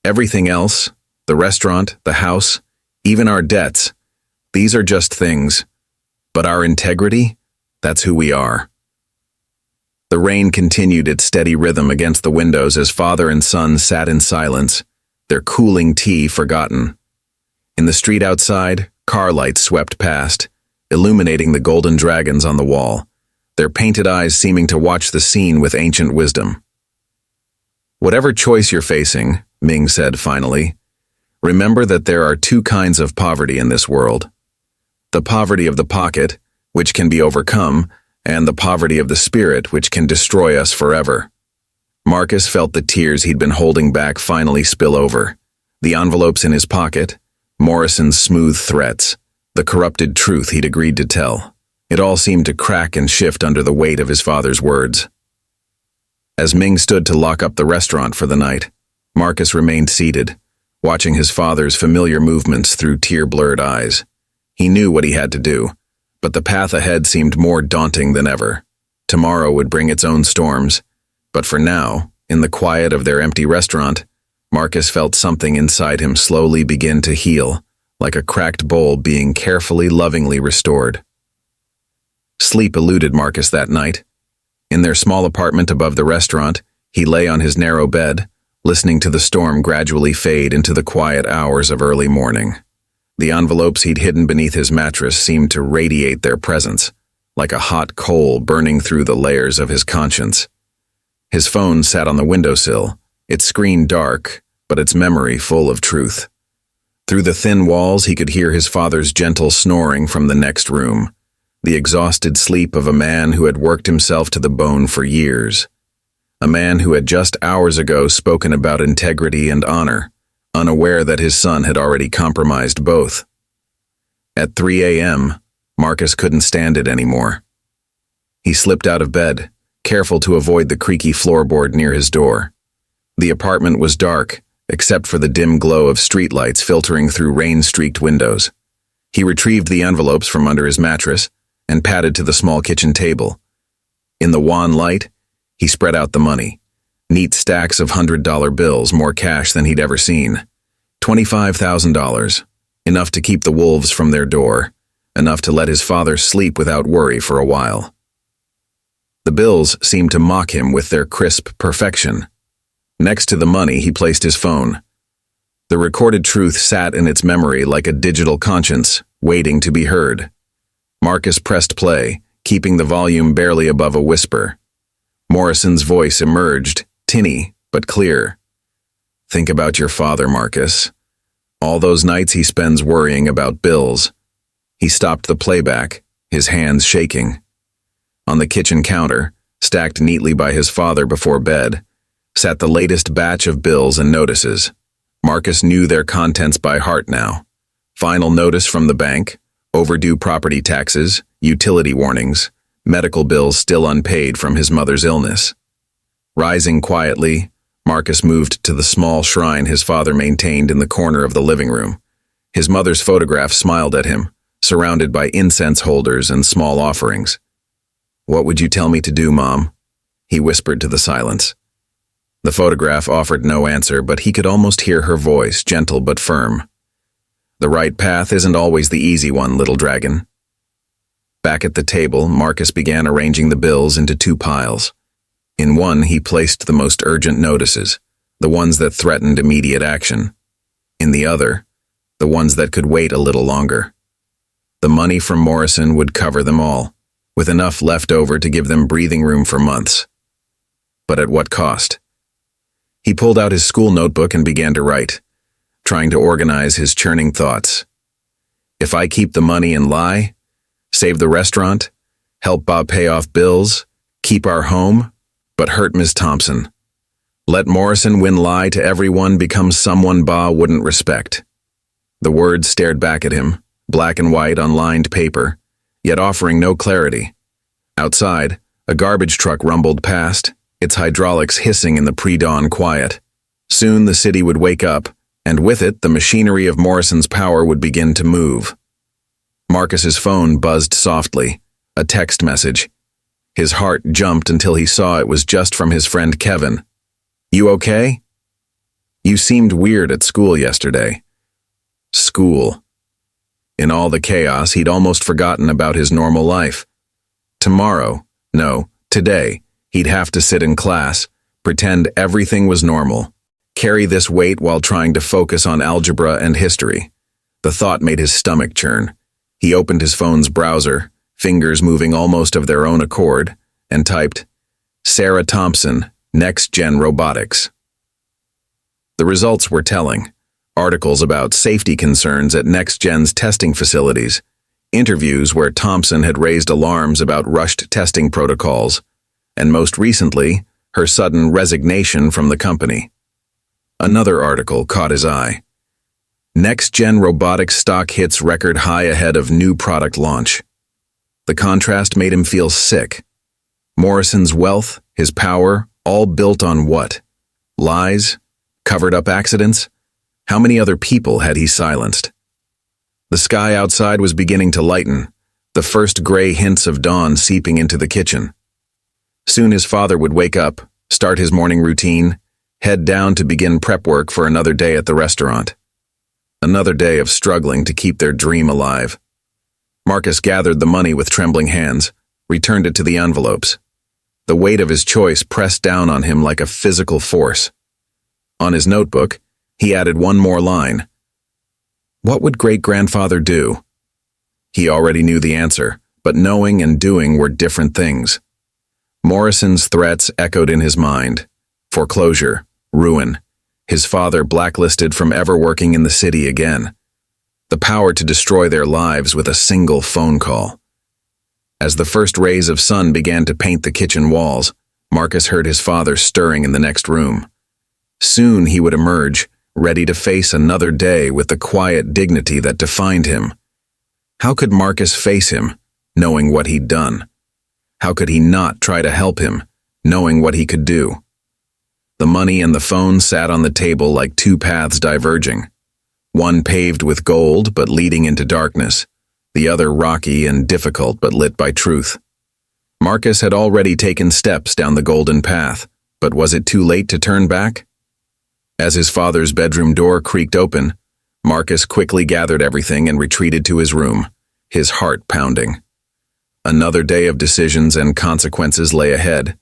Everything else, the restaurant, the house, even our debts, these are just things. But our integrity, that's who we are. The rain continued its steady rhythm against the windows as father and son sat in silence, their cooling tea forgotten. In the street outside, car lights swept past, illuminating the golden dragons on the wall, their painted eyes seeming to watch the scene with ancient wisdom. Whatever choice you're facing, Ming said finally, remember that there are two kinds of poverty in this world. The poverty of the pocket, which can be overcome, and the poverty of the spirit, which can destroy us forever. Marcus felt the tears he'd been holding back finally spill over. The envelopes in his pocket, Morrison's smooth threats, the corrupted truth he'd agreed to tell. It all seemed to crack and shift under the weight of his father's words. As Ming stood to lock up the restaurant for the night, Marcus remained seated, watching his father's familiar movements through tear-blurred eyes. He knew what he had to do, but the path ahead seemed more daunting than ever. Tomorrow would bring its own storms, but for now, in the quiet of their empty restaurant, Marcus felt something inside him slowly begin to heal, like a cracked bowl being carefully, lovingly restored. Sleep eluded Marcus that night. In their small apartment above the restaurant, he lay on his narrow bed, listening to the storm gradually fade into the quiet hours of early morning. The envelopes he'd hidden beneath his mattress seemed to radiate their presence, like a hot coal burning through the layers of his conscience. His phone sat on the windowsill, its screen dark, but its memory full of truth. Through the thin walls he could hear his father's gentle snoring from the next room, the exhausted sleep of a man who had worked himself to the bone for years. A man who had just hours ago spoken about integrity and honor, unaware that his son had already compromised both. At 3 a.m., Marcus couldn't stand it anymore. He slipped out of bed, careful to avoid the creaky floorboard near his door. The apartment was dark, except for the dim glow of streetlights filtering through rain-streaked windows. He retrieved the envelopes from under his mattress and padded to the small kitchen table. In the wan light, he spread out the money. Neat stacks of $100 bills, more cash than he'd ever seen. $25,000, enough to keep the wolves from their door, enough to let his father sleep without worry for a while. The bills seemed to mock him with their crisp perfection. Next to the money, he placed his phone. The recorded truth sat in its memory like a digital conscience, waiting to be heard. Marcus pressed play, keeping the volume barely above a whisper. Morrison's voice emerged, tinny but clear. "Think about your father, Marcus. All those nights he spends worrying about bills." He stopped the playback, his hands shaking. On the kitchen counter, stacked neatly by his father before bed, sat the latest batch of bills and notices. Marcus knew their contents by heart now. Final notice from the bank, overdue property taxes, utility warnings, medical bills still unpaid from his mother's illness. Rising quietly, Marcus moved to the small shrine his father maintained in the corner of the living room. His mother's photograph smiled at him, surrounded by incense holders and small offerings. "What would you tell me to do, Mom?" he whispered to the silence. The photograph offered no answer, but he could almost hear her voice, gentle but firm. "The right path isn't always the easy one, little dragon." Back at the table, Marcus began arranging the bills into two piles. In one, he placed the most urgent notices, the ones that threatened immediate action. In the other, the ones that could wait a little longer. The money from Morrison would cover them all, with enough left over to give them breathing room for months. But at what cost? He pulled out his school notebook and began to write, trying to organize his churning thoughts. If I keep the money and lie, save the restaurant, help Bob pay off bills, keep our home, but hurt Ms. Thompson. Let Morrison win lie to everyone become someone Bob wouldn't respect. The words stared back at him, black and white on lined paper, yet offering no clarity. Outside, a garbage truck rumbled past, its hydraulics hissing in the pre-dawn quiet. Soon the city would wake up, and with it the machinery of Morrison's power would begin to move. Marcus's phone buzzed softly, a text message. His heart jumped until he saw it was just from his friend Kevin. "You okay? You seemed weird at school yesterday." School. In all the chaos, he'd almost forgotten about his normal life. Today, he'd have to sit in class, pretend everything was normal, carry this weight while trying to focus on algebra and history. The thought made his stomach churn. He opened his phone's browser, fingers moving almost of their own accord, and typed, "Sarah Thompson, Next Gen Robotics." The results were telling. Articles about safety concerns at Next Gen's testing facilities, interviews where Thompson had raised alarms about rushed testing protocols, and most recently, her sudden resignation from the company. Another article caught his eye. Next Gen Robotics stock hits record high ahead of new product launch. The contrast made him feel sick. Morrison's wealth, his power, all built on what? Lies? Covered up accidents? How many other people had he silenced? The sky outside was beginning to lighten, the first gray hints of dawn seeping into the kitchen. Soon his father would wake up, start his morning routine, head down to begin prep work for another day at the restaurant. Another day of struggling to keep their dream alive. Marcus gathered the money with trembling hands, returned it to the envelopes. The weight of his choice pressed down on him like a physical force. On his notebook, he added one more line. What would great-grandfather do? He already knew the answer, but knowing and doing were different things. Morrison's threats echoed in his mind. Foreclosure, ruin, his father blacklisted from ever working in the city again. The power to destroy their lives with a single phone call. As the first rays of sun began to paint the kitchen walls, Marcus heard his father stirring in the next room. Soon he would emerge, ready to face another day with the quiet dignity that defined him. How could Marcus face him, knowing what he'd done? How could he not try to help him, knowing what he could do? The money and the phone sat on the table like two paths diverging. One paved with gold but leading into darkness, the other rocky and difficult but lit by truth. Marcus had already taken steps down the golden path, but was it too late to turn back? As his father's bedroom door creaked open, Marcus quickly gathered everything and retreated to his room, his heart pounding. Another day of decisions and consequences lay ahead,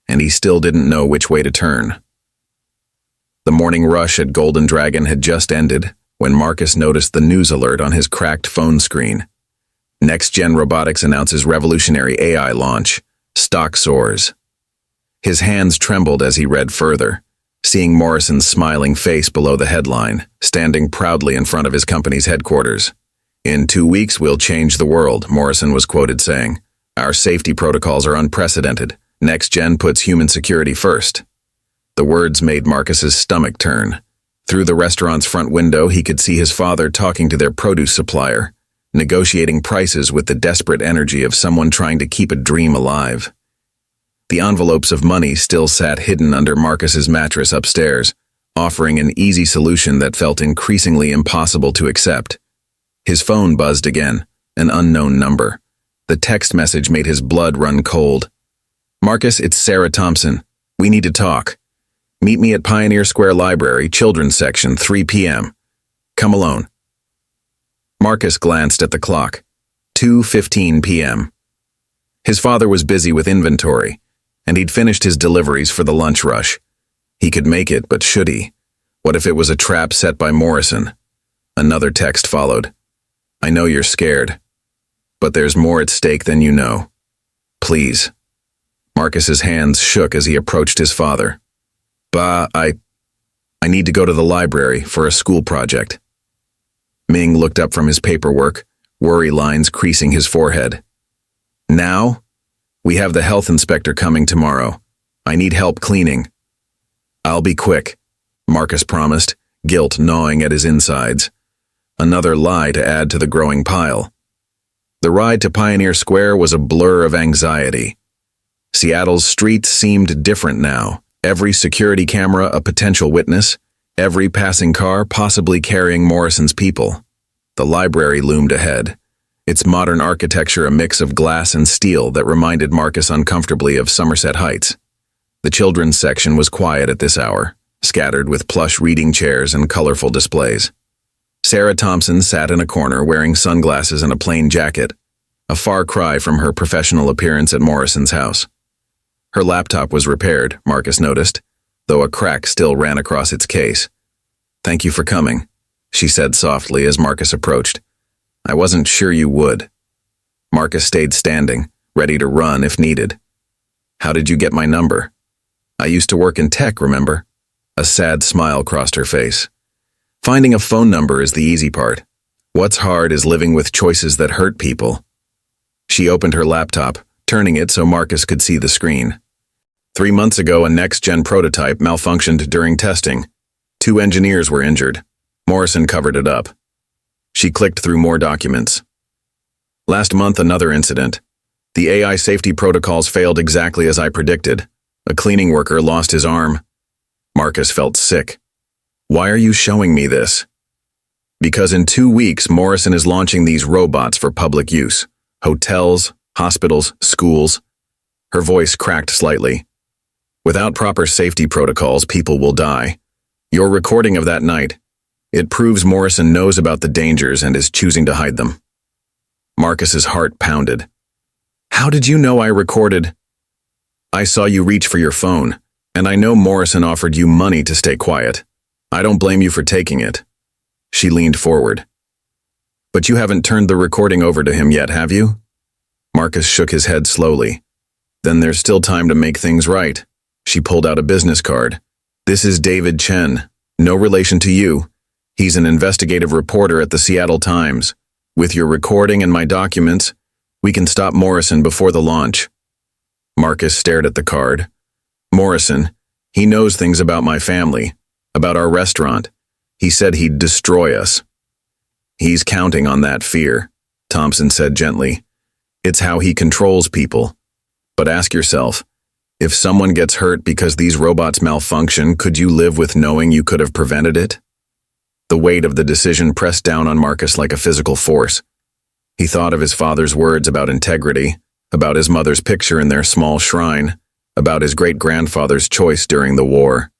and he still didn't know which way to turn. The morning rush at Golden Dragon had just ended when Marcus noticed the news alert on his cracked phone screen. Next-Gen Robotics announces revolutionary AI launch. Stock soars. His hands trembled as he read further, seeing Morrison's smiling face below the headline, standing proudly in front of his company's headquarters. "In 2 weeks, we'll change the world," Morrison was quoted saying. "Our safety protocols are unprecedented. Next-Gen puts human security first." The words made Marcus's stomach turn. Through the restaurant's front window, he could see his father talking to their produce supplier, negotiating prices with the desperate energy of someone trying to keep a dream alive. The envelopes of money still sat hidden under Marcus's mattress upstairs, offering an easy solution that felt increasingly impossible to accept. His phone buzzed again, an unknown number. The text message made his blood run cold. "Marcus, it's Sarah Thompson. We need to talk. Meet me at Pioneer Square Library, Children's Section, 3 p.m. Come alone." Marcus glanced at the clock. 2:15 p.m. His father was busy with inventory, and he'd finished his deliveries for the lunch rush. He could make it, but should he? What if it was a trap set by Morrison? Another text followed. "I know you're scared, but there's more at stake than you know. Please." Marcus's hands shook as he approached his father. I need to go to the library for a school project." Ming looked up from his paperwork, worry lines creasing his forehead. "Now? We have the health inspector coming tomorrow. I need help cleaning." "I'll be quick," Marcus promised, guilt gnawing at his insides. Another lie to add to the growing pile. The ride to Pioneer Square was a blur of anxiety. Seattle's streets seemed different now. Every security camera a potential witness, every passing car possibly carrying Morrison's people. The library loomed ahead, its modern architecture a mix of glass and steel that reminded Marcus uncomfortably of Somerset Heights. The children's section was quiet at this hour, scattered with plush reading chairs and colorful displays. Sarah Thompson sat in a corner wearing sunglasses and a plain jacket, a far cry from her professional appearance at Morrison's house. Her laptop was repaired, Marcus noticed, though a crack still ran across its case. "Thank you for coming," she said softly as Marcus approached. "I wasn't sure you would." Marcus stayed standing, ready to run if needed. "How did you get my number?" "I used to work in tech, remember?" A sad smile crossed her face. "Finding a phone number is the easy part. What's hard is living with choices that hurt people." She opened her laptop, turning it so Marcus could see the screen. 3 months ago, a next-gen prototype malfunctioned during testing. 2 engineers were injured. Morrison covered it up. She clicked through more documents. Last month, another incident. The AI safety protocols failed exactly as I predicted. A cleaning worker lost his arm. Marcus felt sick. "Why are you showing me this?" "Because in 2 weeks, Morrison is launching these robots for public use. Hotels, hospitals, schools." Her voice cracked slightly. "Without proper safety protocols, people will die. Your recording of that night, it proves Morrison knows about the dangers and is choosing to hide them." Marcus's heart pounded. "How did you know I recorded?" "I saw you reach for your phone, and I know Morrison offered you money to stay quiet. I don't blame you for taking it." She leaned forward. "But you haven't turned the recording over to him yet, have you?" Marcus shook his head slowly. "Then there's still time to make things right." She pulled out a business card. "This is David Chen. No relation to you. He's an investigative reporter at the Seattle Times. With your recording and my documents, we can stop Morrison before the launch." Marcus stared at the card. "Morrison, he knows things about my family, about our restaurant. He said he'd destroy us." "He's counting on that fear," Thompson said gently. "It's how he controls people. But ask yourself, if someone gets hurt because these robots malfunction, could you live with knowing you could have prevented it?" The weight of the decision pressed down on Marcus like a physical force. He thought of his father's words about integrity, about his mother's picture in their small shrine, about his great-grandfather's choice during the war.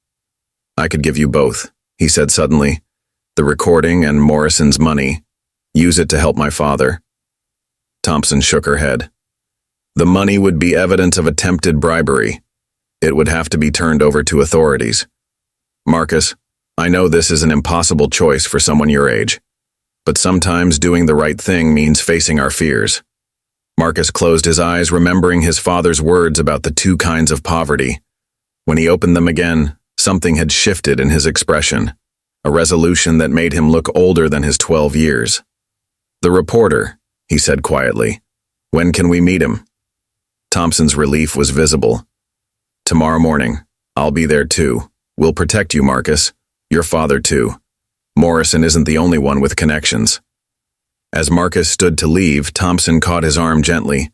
"I could give you both," he said suddenly. "The recording and Morrison's money. Use it to help my father." Thompson shook her head. The money would be evidence of attempted bribery. It would have to be turned over to authorities. Marcus, I know this is an impossible choice for someone your age, but sometimes doing the right thing means facing our fears. Marcus closed his eyes, remembering his father's words about the two kinds of poverty. When he opened them again, something had shifted in his expression, a resolution that made him look older than his 12 years. The reporter, he said quietly. When can we meet him? Thompson's relief was visible. Tomorrow morning. I'll be there too. We'll protect you, Marcus. Your father too. Morrison isn't the only one with connections. As Marcus stood to leave, Thompson caught his arm gently.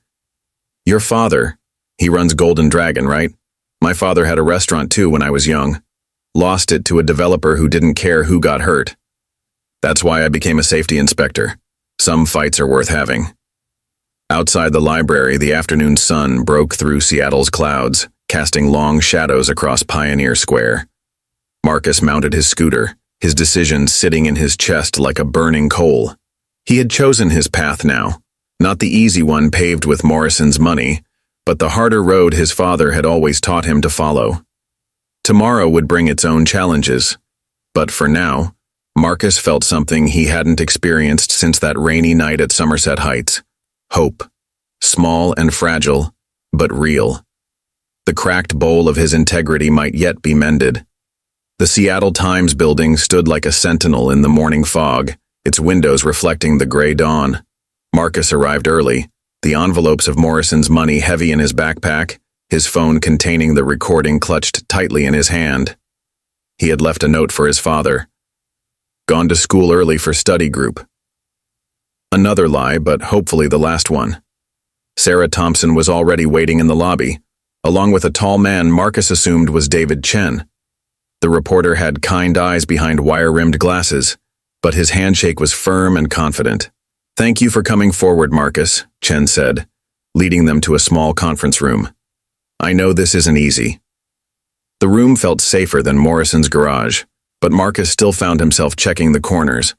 Your father, he runs Golden Dragon, right? My father had a restaurant too when I was young. Lost it to a developer who didn't care who got hurt. That's why I became a safety inspector. Some fights are worth having. Outside the library, the afternoon sun broke through Seattle's clouds, casting long shadows across Pioneer Square. Marcus mounted his scooter, his decision sitting in his chest like a burning coal. He had chosen his path now, not the easy one paved with Morrison's money, but the harder road his father had always taught him to follow. Tomorrow would bring its own challenges, but for now, Marcus felt something he hadn't experienced since that rainy night at Somerset Heights. Hope. Small and fragile, but real. The cracked bowl of his integrity might yet be mended. The Seattle Times building stood like a sentinel in the morning fog, its windows reflecting the gray dawn. Marcus arrived early, the envelopes of Morrison's money heavy in his backpack, his phone containing the recording clutched tightly in his hand. He had left a note for his father. Gone to school early for study group. Another lie, but hopefully the last one. Sarah Thompson was already waiting in the lobby, along with a tall man Marcus assumed was David Chen. The reporter had kind eyes behind wire-rimmed glasses, but his handshake was firm and confident. Thank you for coming forward, Marcus, Chen said, leading them to a small conference room. I know this isn't easy. The room felt safer than Morrison's garage, but Marcus still found himself checking the corners,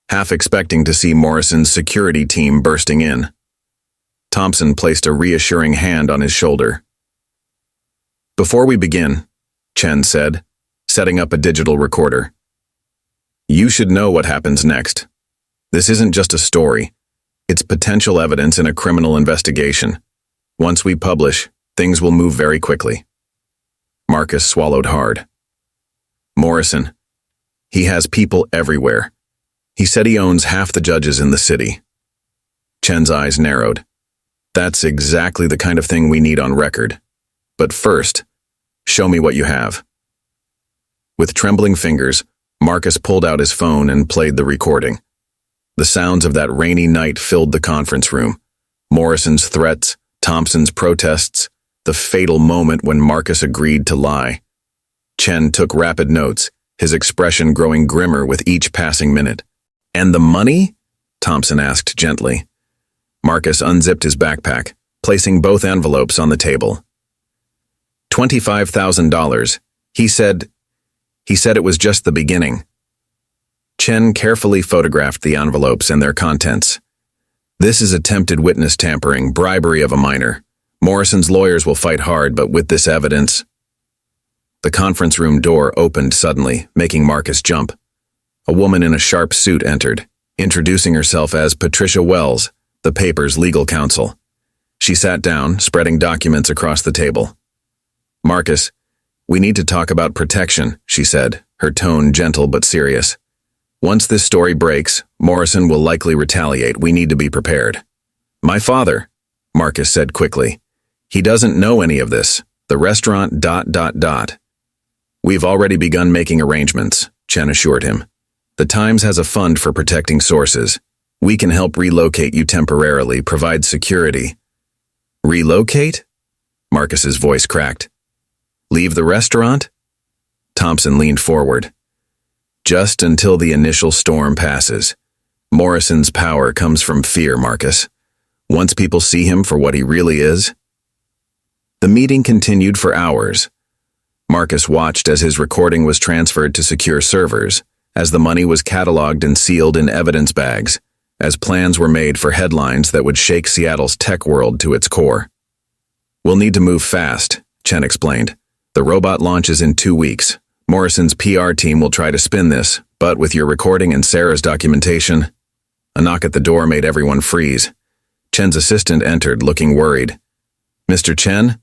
half expecting to see Morrison's security team bursting in. Thompson placed a reassuring hand on his shoulder. Before we begin, Chen said, setting up a digital recorder. You should know what happens next. This isn't just a story. It's potential evidence in a criminal investigation. Once we publish, things will move very quickly. Marcus swallowed hard. Morrison. He has people everywhere. He said he owns half the judges in the city. Chen's eyes narrowed. That's exactly the kind of thing we need on record. But first, show me what you have. With trembling fingers, Marcus pulled out his phone and played the recording. The sounds of that rainy night filled the conference room. Morrison's threats, Thompson's protests, the fatal moment when Marcus agreed to lie. Chen took rapid notes, his expression growing grimmer with each passing minute. And the money? Thompson asked gently. Marcus unzipped his backpack, placing both envelopes on the table. $25,000. He said it was just the beginning. Chen carefully photographed the envelopes and their contents. This is attempted witness tampering, bribery of a minor. Morrison's lawyers will fight hard, but with this evidence... The conference room door opened suddenly, making Marcus jump. A woman in a sharp suit entered, introducing herself as Patricia Wells, the paper's legal counsel. She sat down, spreading documents across the table. Marcus, we need to talk about protection, she said, her tone gentle but serious. Once this story breaks, Morrison will likely retaliate. We need to be prepared. My father, Marcus said quickly. He doesn't know any of this. The restaurant... We've already begun making arrangements, Chen assured him. The Times has a fund for protecting sources. We can help relocate you temporarily, provide security. Relocate? Marcus's voice cracked. Leave the restaurant? Thompson leaned forward. Just until the initial storm passes. Morrison's power comes from fear, Marcus. Once people see him for what he really is... The meeting continued for hours. Marcus watched as his recording was transferred to secure servers, as the money was cataloged and sealed in evidence bags, as plans were made for headlines that would shake Seattle's tech world to its core. "We'll need to move fast," Chen explained. "The robot launches in 2 weeks. Morrison's PR team will try to spin this, but with your recording and Sarah's documentation..." A knock at the door made everyone freeze. Chen's assistant entered, looking worried. "Mr. Chen?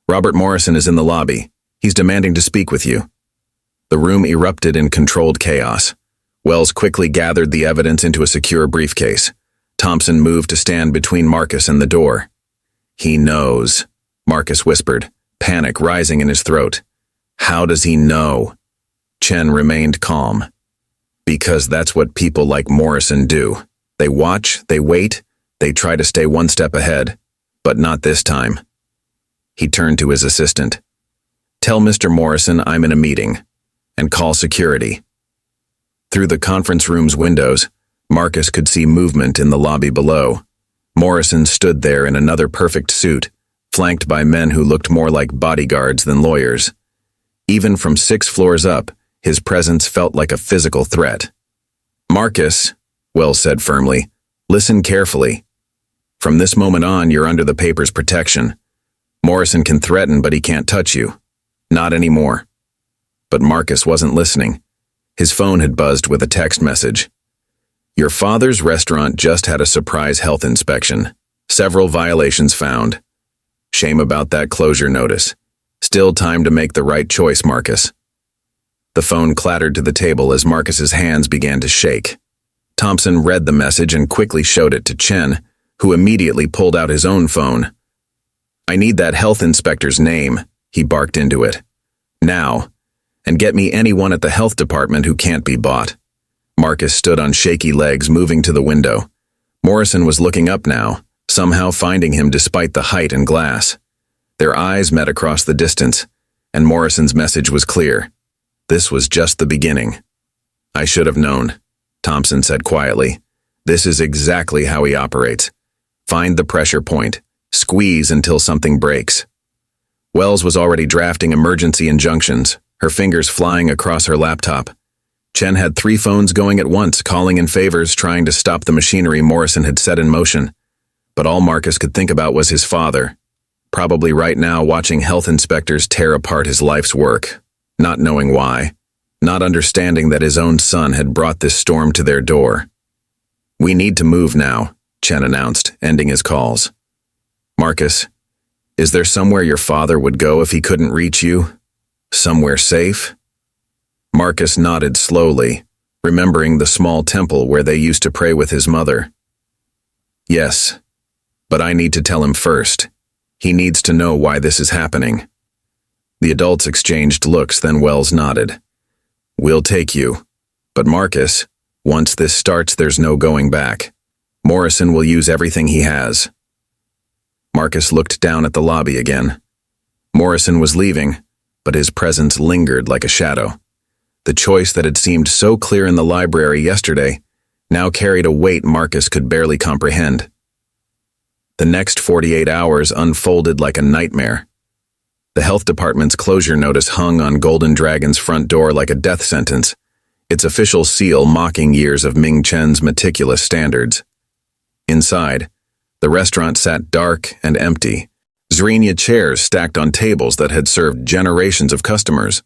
Robert Morrison is in the lobby. He's demanding to speak with you." The room erupted in controlled chaos. Wells quickly gathered the evidence into a secure briefcase. Thompson moved to stand between Marcus and the door. "He knows," Marcus whispered, panic rising in his throat. "How does he know?" Chen remained calm. "Because that's what people like Morrison do. They watch, they wait, they try to stay one step ahead. But not this time." He turned to his assistant. "Tell Mr. Morrison I'm in a meeting, and call security." Through the conference room's windows, Marcus could see movement in the lobby below. Morrison stood there in another perfect suit, flanked by men who looked more like bodyguards than lawyers. Even from 6 floors up, his presence felt like a physical threat. "Marcus," Wells said firmly, "listen carefully. From this moment on, you're under the paper's protection. Morrison can threaten, but he can't touch you. Not anymore." But Marcus wasn't listening. His phone had buzzed with a text message. "Your father's restaurant just had a surprise health inspection. Several violations found. Shame about that closure notice. Still time to make the right choice, Marcus." The phone clattered to the table as Marcus's hands began to shake. Thompson read the message and quickly showed it to Chen, who immediately pulled out his own phone. "I need that health inspector's name," he barked into it. "Now. And get me anyone at the health department who can't be bought." Marcus stood on shaky legs, moving to the window. Morrison was looking up now, somehow finding him despite the height and glass. Their eyes met across the distance, and Morrison's message was clear. This was just the beginning. "I should have known," Thompson said quietly. "This is exactly how he operates. Find the pressure point. Squeeze until something breaks." Wells was already drafting emergency injunctions, her fingers flying across her laptop. Chen had 3 phones going at once, calling in favors, trying to stop the machinery Morrison had set in motion. But all Marcus could think about was his father, probably right now watching health inspectors tear apart his life's work, not knowing why, not understanding that his own son had brought this storm to their door. "We need to move now," Chen announced, ending his calls. "Marcus, is there somewhere your father would go if he couldn't reach you? Somewhere safe?" Marcus nodded slowly, remembering the small temple where they used to pray with his mother. "Yes, but I need to tell him first. He needs to know why this is happening." The adults exchanged looks, then Wells nodded. "We'll take you. But Marcus, once this starts, there's no going back. Morrison will use everything he has." Marcus looked down at the lobby again. Morrison was leaving, but his presence lingered like a shadow. The choice that had seemed so clear in the library yesterday now carried a weight Marcus could barely comprehend. The next 48 hours unfolded like a nightmare. The health department's closure notice hung on Golden Dragon's front door like a death sentence, its official seal mocking years of Ming Chen's meticulous standards. Inside, the restaurant sat dark and empty, Zrenia chairs stacked on tables that had served generations of customers.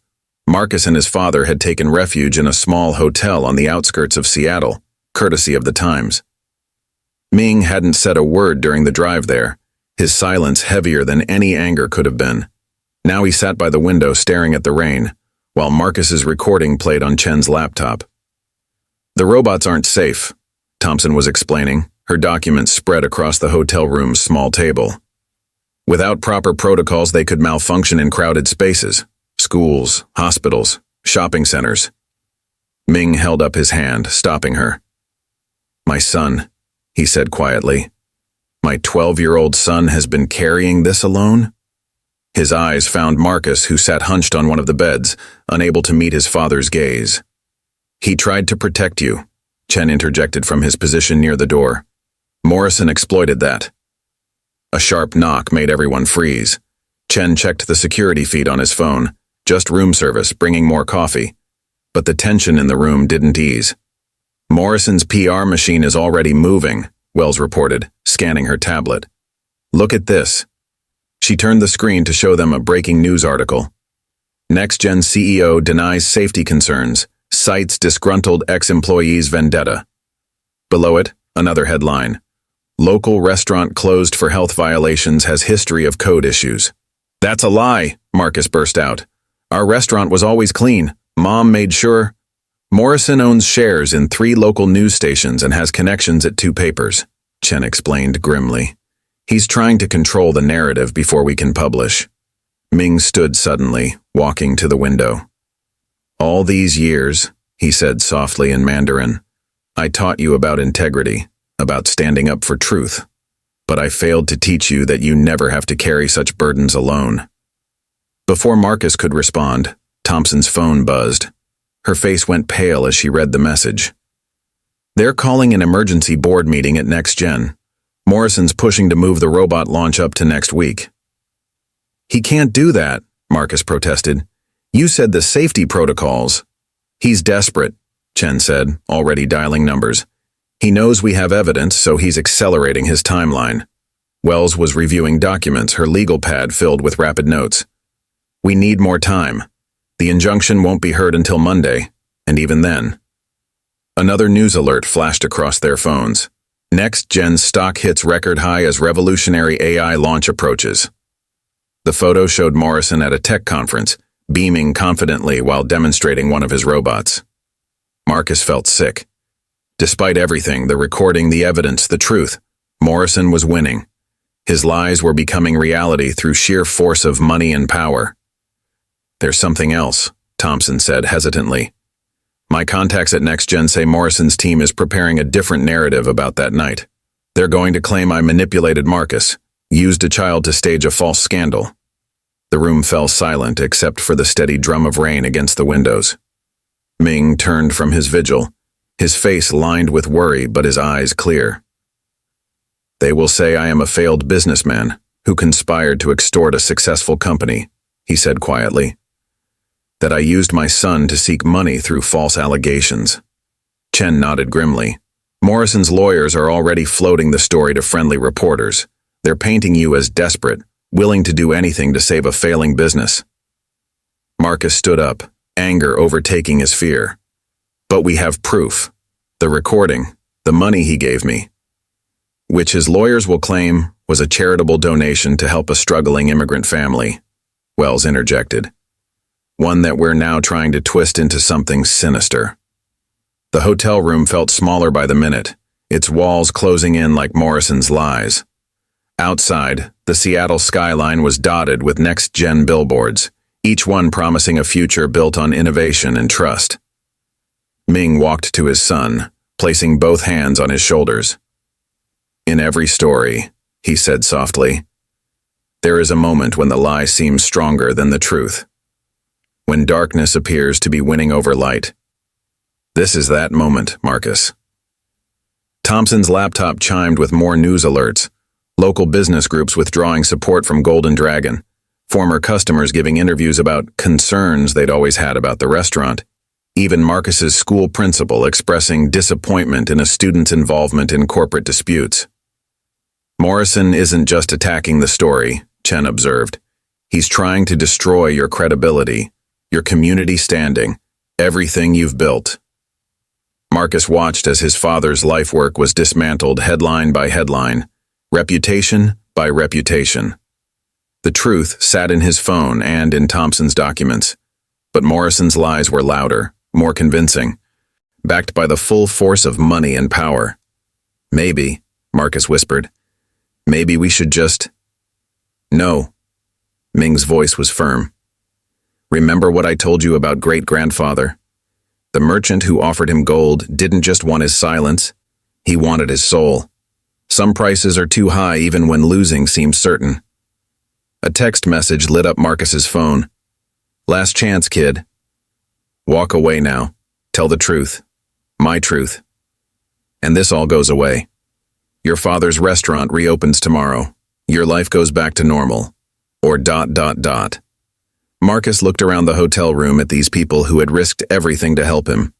Marcus and his father had taken refuge in a small hotel on the outskirts of Seattle, courtesy of the Times. Ming hadn't said a word during the drive there, his silence heavier than any anger could have been. Now he sat by the window staring at the rain, while Marcus's recording played on Chen's laptop. "The robots aren't safe," Thompson was explaining, her documents spread across the hotel room's small table. "Without proper protocols, they could malfunction in crowded spaces. Schools, hospitals, shopping centers." Ming held up his hand, stopping her. "My son," he said quietly. "My 12-year-old son has been carrying this alone?" His eyes found Marcus, who sat hunched on one of the beds, unable to meet his father's gaze. "He tried to protect you," Chen interjected from his position near the door. "Morrison exploited that." A sharp knock made everyone freeze. Chen checked the security feed on his phone, just room service, bringing more coffee. But the tension in the room didn't ease. Morrison's PR machine is already moving, Wells reported, scanning her tablet. Look at this. She turned the screen to show them a breaking news article. NextGen CEO denies safety concerns, cites disgruntled ex-employees' vendetta. Below it, another headline. Local restaurant closed for health violations has history of code issues. That's a lie, Marcus burst out. Our restaurant was always clean. Mom made sure. Morrison owns shares in 3 local news stations and has connections at 2 papers, Chen explained grimly. He's trying to control the narrative before we can publish. Ming stood suddenly, walking to the window. All these years, he said softly in Mandarin, I taught you about integrity, about standing up for truth. But I failed to teach you that you never have to carry such burdens alone. Before Marcus could respond, Thompson's phone buzzed. Her face went pale as she read the message. They're calling an emergency board meeting at NextGen. Morrison's pushing to move the robot launch up to next week. He can't do that, Marcus protested. You said the safety protocols. He's desperate, Chen said, already dialing numbers. He knows we have evidence, so he's accelerating his timeline. Wells was reviewing documents, her legal pad filled with rapid notes. We need more time. The injunction won't be heard until Monday, and even then. Another news alert flashed across their phones. NextGen stock hits record high as revolutionary AI launch approaches. The photo showed Morrison at a tech conference, beaming confidently while demonstrating one of his robots. Marcus felt sick. Despite everything, the recording, the evidence, the truth, Morrison was winning. His lies were becoming reality through sheer force of money and power. There's something else, Thompson said hesitantly. My contacts at NextGen say Morrison's team is preparing a different narrative about that night. They're going to claim I manipulated Marcus, used a child to stage a false scandal. The room fell silent except for the steady drum of rain against the windows. Ming turned from his vigil, his face lined with worry but his eyes clear. They will say I am a failed businessman who conspired to extort a successful company, he said quietly. That I used my son to seek money through false allegations. Chen nodded grimly. Morrison's lawyers are already floating the story to friendly reporters. They're painting you as desperate, willing to do anything to save a failing business. Marcus stood up, anger overtaking his fear. But we have proof. The recording, the money he gave me, which his lawyers will claim was a charitable donation to help a struggling immigrant family, Wells interjected. One that we're now trying to twist into something sinister. The hotel room felt smaller by the minute, its walls closing in like Morrison's lies. Outside, the Seattle skyline was dotted with NextGen billboards, each one promising a future built on innovation and trust. Ming walked to his son, placing both hands on his shoulders. In every story, he said softly, there is a moment when the lie seems stronger than the truth. When darkness appears to be winning over light. This is that moment, Marcus. Thompson's laptop chimed with more news alerts, local business groups withdrawing support from Golden Dragon, former customers giving interviews about concerns they'd always had about the restaurant, even Marcus's school principal expressing disappointment in a student's involvement in corporate disputes. Morrison isn't just attacking the story, Chen observed. He's trying to destroy your credibility, your community standing, everything you've built. Marcus watched as his father's life work was dismantled headline by headline, reputation by reputation. The truth sat in his phone and in Thompson's documents, but Morrison's lies were louder, more convincing, backed by the full force of money and power. Maybe, Marcus whispered, maybe we should just... No. Ming's voice was firm. Remember what I told you about great-grandfather? The merchant who offered him gold didn't just want his silence, he wanted his soul. Some prices are too high even when losing seems certain. A text message lit up Marcus's phone. Last chance, kid. Walk away now. Tell the truth. My truth. And this all goes away. Your father's restaurant reopens tomorrow. Your life goes back to normal. Or ... Marcus looked around the hotel room at these people who had risked everything to help him.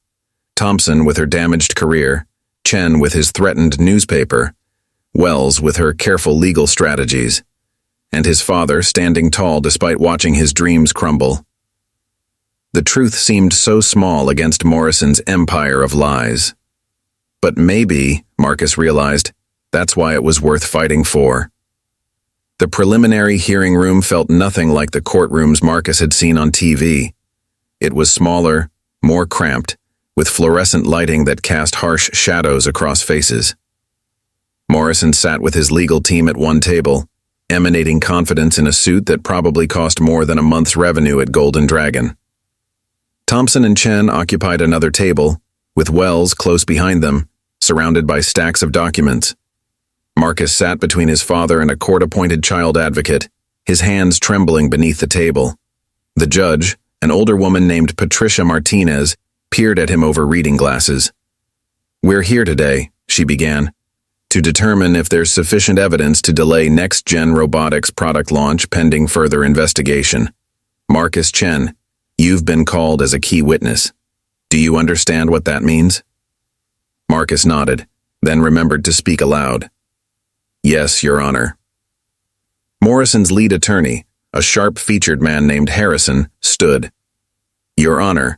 Thompson with her damaged career, Chen with his threatened newspaper, Wells with her careful legal strategies, and his father standing tall despite watching his dreams crumble. The truth seemed so small against Morrison's empire of lies. But maybe, Marcus realized, that's why it was worth fighting for. The preliminary hearing room felt nothing like the courtrooms Marcus had seen on TV. It was smaller, more cramped, with fluorescent lighting that cast harsh shadows across faces. Morrison sat with his legal team at one table, emanating confidence in a suit that probably cost more than a month's revenue at Golden Dragon. Thompson and Chen occupied another table, with Wells close behind them, surrounded by stacks of documents. Marcus sat between his father and a court-appointed child advocate, his hands trembling beneath the table. The judge, an older woman named Patricia Martinez, peered at him over reading glasses. "We're here today," she began, "to determine if there's sufficient evidence to delay next-gen robotics product launch pending further investigation. Marcus Chen, you've been called as a key witness. Do you understand what that means?" Marcus nodded, then remembered to speak aloud. "Yes, Your Honor." Morrison's lead attorney, a sharp-featured man named Harrison, stood. "Your Honor,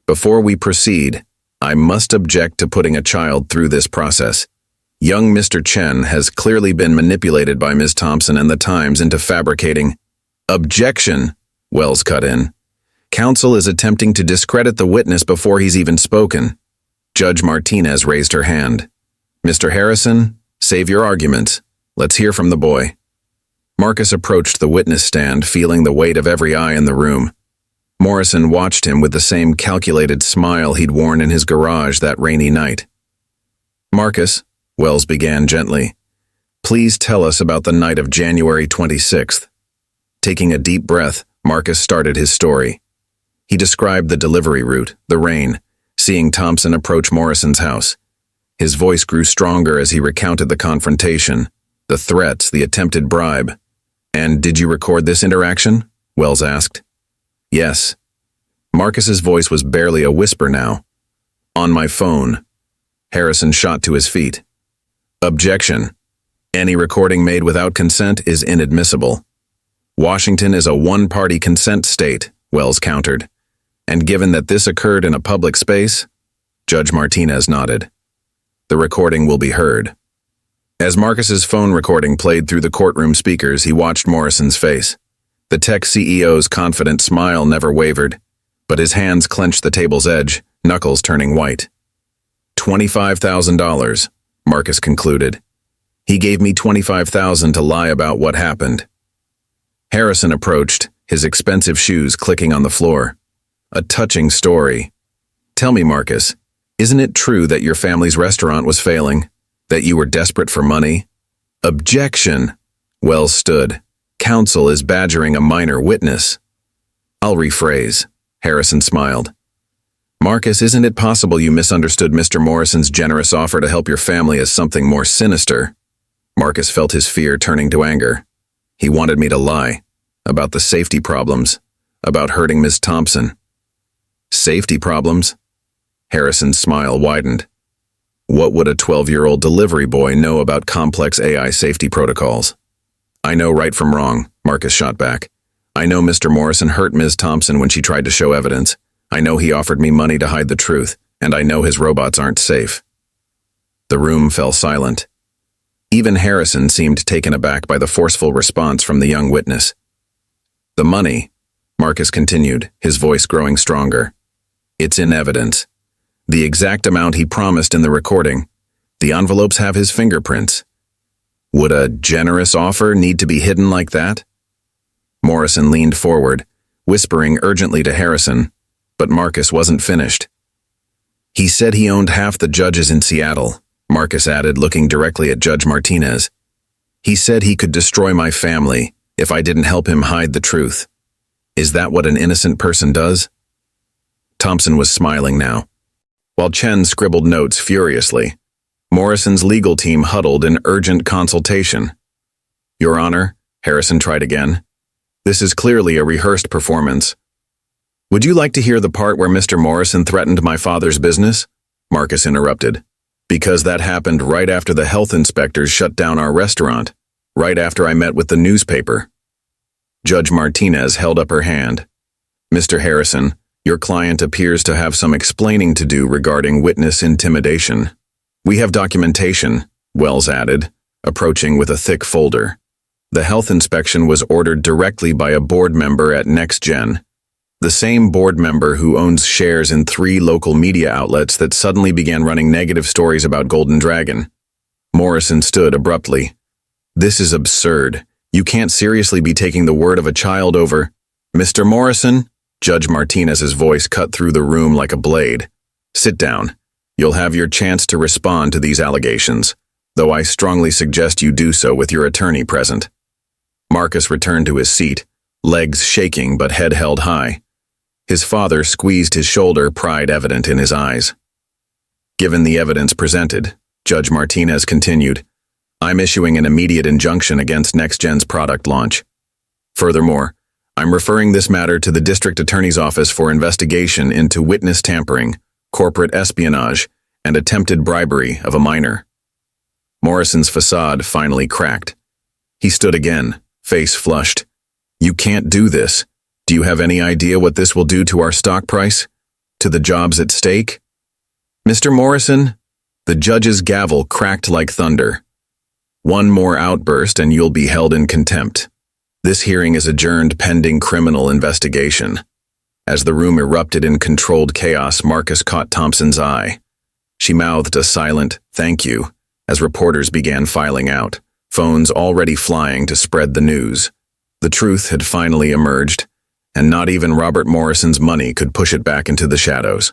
before we proceed, I must object to putting a child through this process. Young Mr. Chen has clearly been manipulated by Ms. Thompson and the Times into fabricating—" "Objection," Wells cut in. "Counsel is attempting to discredit the witness before he's even spoken." Judge Martinez raised her hand. "Mr. Harrison, save your arguments. Let's hear from the boy." Marcus approached the witness stand, feeling the weight of every eye in the room. Morrison watched him with the same calculated smile he'd worn in his garage that rainy night. "Marcus," Wells began gently, "please tell us about the night of January 26th. Taking a deep breath, Marcus started his story. He described the delivery route, the rain, seeing Thompson approach Morrison's house. His voice grew stronger as he recounted the confrontation, the threats, the attempted bribe. "And did you record this interaction?" Wells asked. "Yes." Marcus's voice was barely a whisper now. "On my phone." Harrison shot to his feet. "Objection. Any recording made without consent is inadmissible. Washington is a one-party consent state," Wells countered. "And given that this occurred in a public space?" Judge Martinez nodded. "The recording will be heard." As Marcus's phone recording played through the courtroom speakers, he watched Morrison's face. The tech CEO's confident smile never wavered, but his hands clenched the table's edge, knuckles turning white. $25,000, Marcus concluded. "He gave me $25,000 to lie about what happened." Harrison approached, his expensive shoes clicking on the floor. "A touching story. Tell me, Marcus, isn't it true that your family's restaurant was failing? That you were desperate for money?" "Objection!" Wells stood. "Counsel is badgering a minor witness." "I'll rephrase," Harrison smiled. "Marcus, isn't it possible you misunderstood Mr. Morrison's generous offer to help your family as something more sinister?" Marcus felt his fear turning to anger. "He wanted me to lie. About the safety problems. About hurting Ms. Thompson." "Safety problems?" Harrison's smile widened. "What would a 12-year-old delivery boy know about complex AI safety protocols?" "I know right from wrong," Marcus shot back. "I know Mr. Morrison hurt Ms. Thompson when she tried to show evidence. I know he offered me money to hide the truth, and I know his robots aren't safe." The room fell silent. Even Harrison seemed taken aback by the forceful response from the young witness. "The money," Marcus continued, his voice growing stronger. "It's in evidence. The exact amount he promised in the recording. The envelopes have his fingerprints. Would a generous offer need to be hidden like that?" Morrison leaned forward, whispering urgently to Harrison, but Marcus wasn't finished. "He said he owned half the judges in Seattle," Marcus added, looking directly at Judge Martinez. "He said he could destroy my family if I didn't help him hide the truth. Is that what an innocent person does?" Thompson was smiling now, while Chen scribbled notes furiously. Morrison's legal team huddled in urgent consultation. "Your Honor," Harrison tried again, "this is clearly a rehearsed performance. Would you like to hear the part where Mr. Morrison threatened my father's business?" Marcus interrupted. Because that happened right after the health inspectors shut down our restaurant, right after I met with the newspaper. Judge Martinez held up her hand. Mr. Harrison, your client appears to have some explaining to do regarding witness intimidation. We have documentation, Wells added, approaching with a thick folder. The health inspection was ordered directly by a board member at NextGen, the same board member who owns shares in 3 local media outlets that suddenly began running negative stories about Golden Dragon. Morrison stood abruptly. This is absurd. You can't seriously be taking the word of a child over. Mr. Morrison? Judge Martinez's voice cut through the room like a blade. Sit down. You'll have your chance to respond to these allegations, though I strongly suggest you do so with your attorney present. Marcus returned to his seat, legs shaking but head held high. His father squeezed his shoulder, pride evident in his eyes. Given the evidence presented, Judge Martinez continued, I'm issuing an immediate injunction against NextGen's product launch. Furthermore, I'm referring this matter to the District Attorney's Office for investigation into witness tampering, corporate espionage, and attempted bribery of a minor. Morrison's facade finally cracked. He stood again, face flushed. You can't do this. Do you have any idea what this will do to our stock price? To the jobs at stake? Mr. Morrison? The judge's gavel cracked like thunder. One more outburst and you'll be held in contempt. This hearing is adjourned pending criminal investigation. As the room erupted in controlled chaos, Marcus caught Thompson's eye. She mouthed a silent thank you as reporters began filing out, phones already flying to spread the news. The truth had finally emerged, and not even Robert Morrison's money could push it back into the shadows.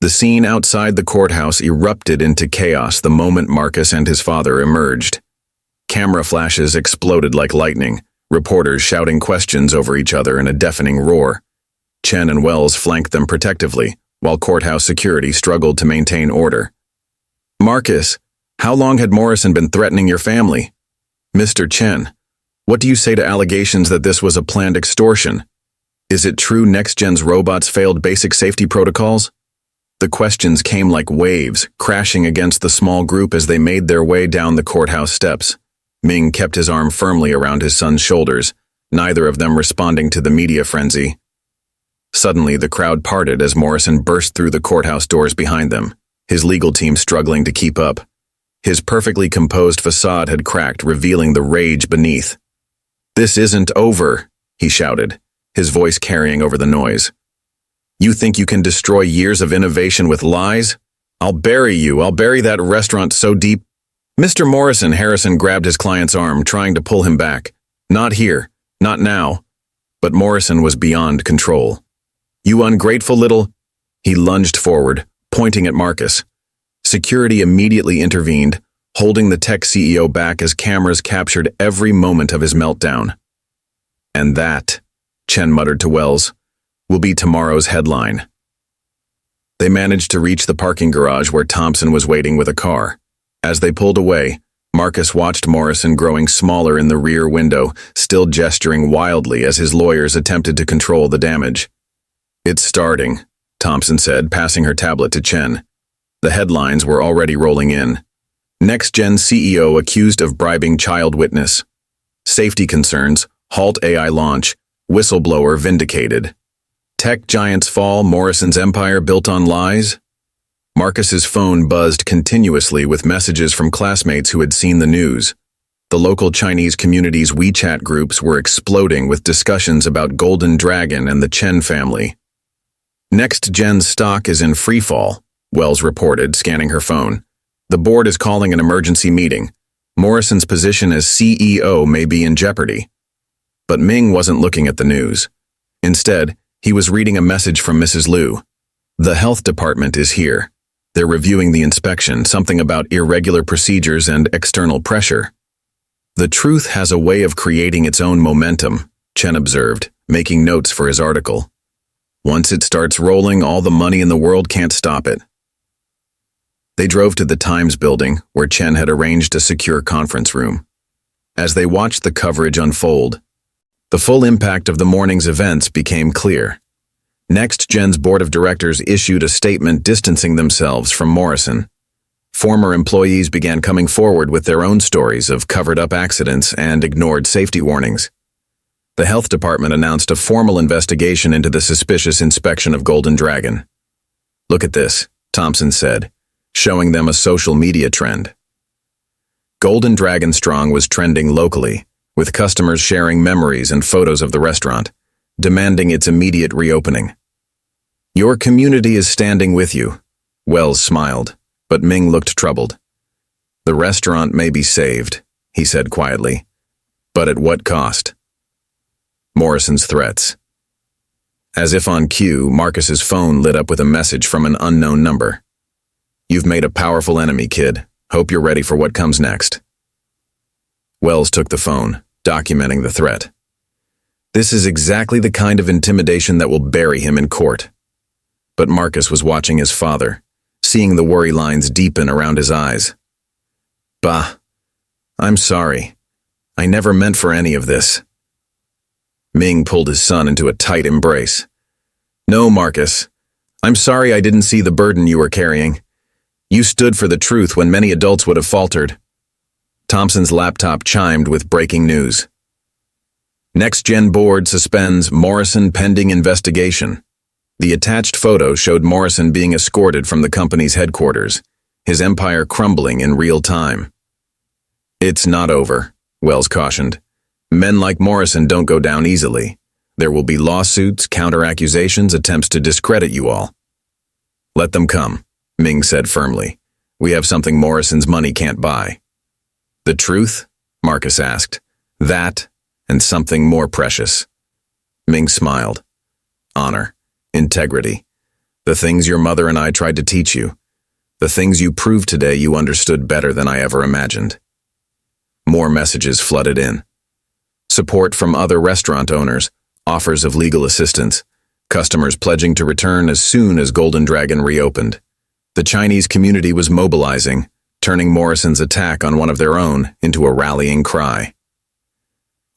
The scene outside the courthouse erupted into chaos the moment Marcus and his father emerged. Camera flashes exploded like lightning, reporters shouting questions over each other in a deafening roar. Chen and Wells flanked them protectively, while courthouse security struggled to maintain order. Marcus, how long had Morrison been threatening your family? Mr. Chen, what do you say to allegations that this was a planned extortion? Is it true NextGen's robots failed basic safety protocols? The questions came like waves, crashing against the small group as they made their way down the courthouse steps. Ming kept his arm firmly around his son's shoulders, neither of them responding to the media frenzy. Suddenly, the crowd parted as Morrison burst through the courthouse doors behind them, his legal team struggling to keep up. His perfectly composed facade had cracked, revealing the rage beneath. "This isn't over," he shouted, his voice carrying over the noise. "You think you can destroy years of innovation with lies? I'll bury you. I'll bury that restaurant so deep." Mr. Morrison, Harrison grabbed his client's arm, trying to pull him back. "Not here. Not now." But Morrison was beyond control. "You ungrateful little—" He lunged forward, pointing at Marcus. Security immediately intervened, holding the tech CEO back as cameras captured every moment of his meltdown. "And that," Chen muttered to Wells, "will be tomorrow's headline." They managed to reach the parking garage where Thompson was waiting with a car. As they pulled away, Marcus watched Morrison growing smaller in the rear window, still gesturing wildly as his lawyers attempted to control the damage. "It's starting," Thompson said, passing her tablet to Chen. The headlines were already rolling in. NextGen CEO accused of bribing child witness. Safety concerns, halt AI launch, whistleblower vindicated. Tech giants fall, Morrison's empire built on lies? Marcus's phone buzzed continuously with messages from classmates who had seen the news. The local Chinese community's WeChat groups were exploding with discussions about Golden Dragon and the Chen family. NextGen's stock is in freefall, Wells reported, scanning her phone. The board is calling an emergency meeting. Morrison's position as CEO may be in jeopardy. But Ming wasn't looking at the news. Instead, he was reading a message from Mrs. Liu. "The health department is here. They're reviewing the inspection, something about irregular procedures and external pressure." "The truth has a way of creating its own momentum," Chen observed, making notes for his article. "Once it starts rolling, all the money in the world can't stop it." They drove to the Times building, where Chen had arranged a secure conference room. As they watched the coverage unfold, the full impact of the morning's events became clear. Next Gen's board of directors issued a statement distancing themselves from Morrison. Former employees began coming forward with their own stories of covered-up accidents and ignored safety warnings. The health department announced a formal investigation into the suspicious inspection of Golden Dragon. "Look at this," Thompson said, showing them a social media trend. Golden Dragon Strong was trending locally, with customers sharing memories and photos of the restaurant, demanding its immediate reopening. "Your community is standing with you," Wells smiled, but Ming looked troubled. "The restaurant may be saved," he said quietly, "but at what cost?" Morrison's threats. As if on cue, Marcus's phone lit up with a message from an unknown number. "You've made a powerful enemy, kid. Hope you're ready for what comes next." Wells took the phone, documenting the threat. This is exactly the kind of intimidation that will bury him in court. But Marcus was watching his father, seeing the worry lines deepen around his eyes. "Bah, I'm sorry. I never meant for any of this." Ming pulled his son into a tight embrace. "No, Marcus. I'm sorry I didn't see the burden you were carrying. You stood for the truth when many adults would have faltered." Thompson's laptop chimed with breaking news. Next Gen board suspends Morrison pending investigation. The attached photo showed Morrison being escorted from the company's headquarters, his empire crumbling in real time. "It's not over," Wells cautioned. "Men like Morrison don't go down easily. There will be lawsuits, counter-accusations, attempts to discredit you all." "Let them come," Ming said firmly. "We have something Morrison's money can't buy." "The truth?" Marcus asked. "That, and something more precious." Ming smiled. "Honor. Integrity. The things your mother and I tried to teach you. The things you proved today you understood better than I ever imagined." More messages flooded in. Support from other restaurant owners, offers of legal assistance, customers pledging to return as soon as Golden Dragon reopened. The Chinese community was mobilizing, turning Morrison's attack on one of their own into a rallying cry.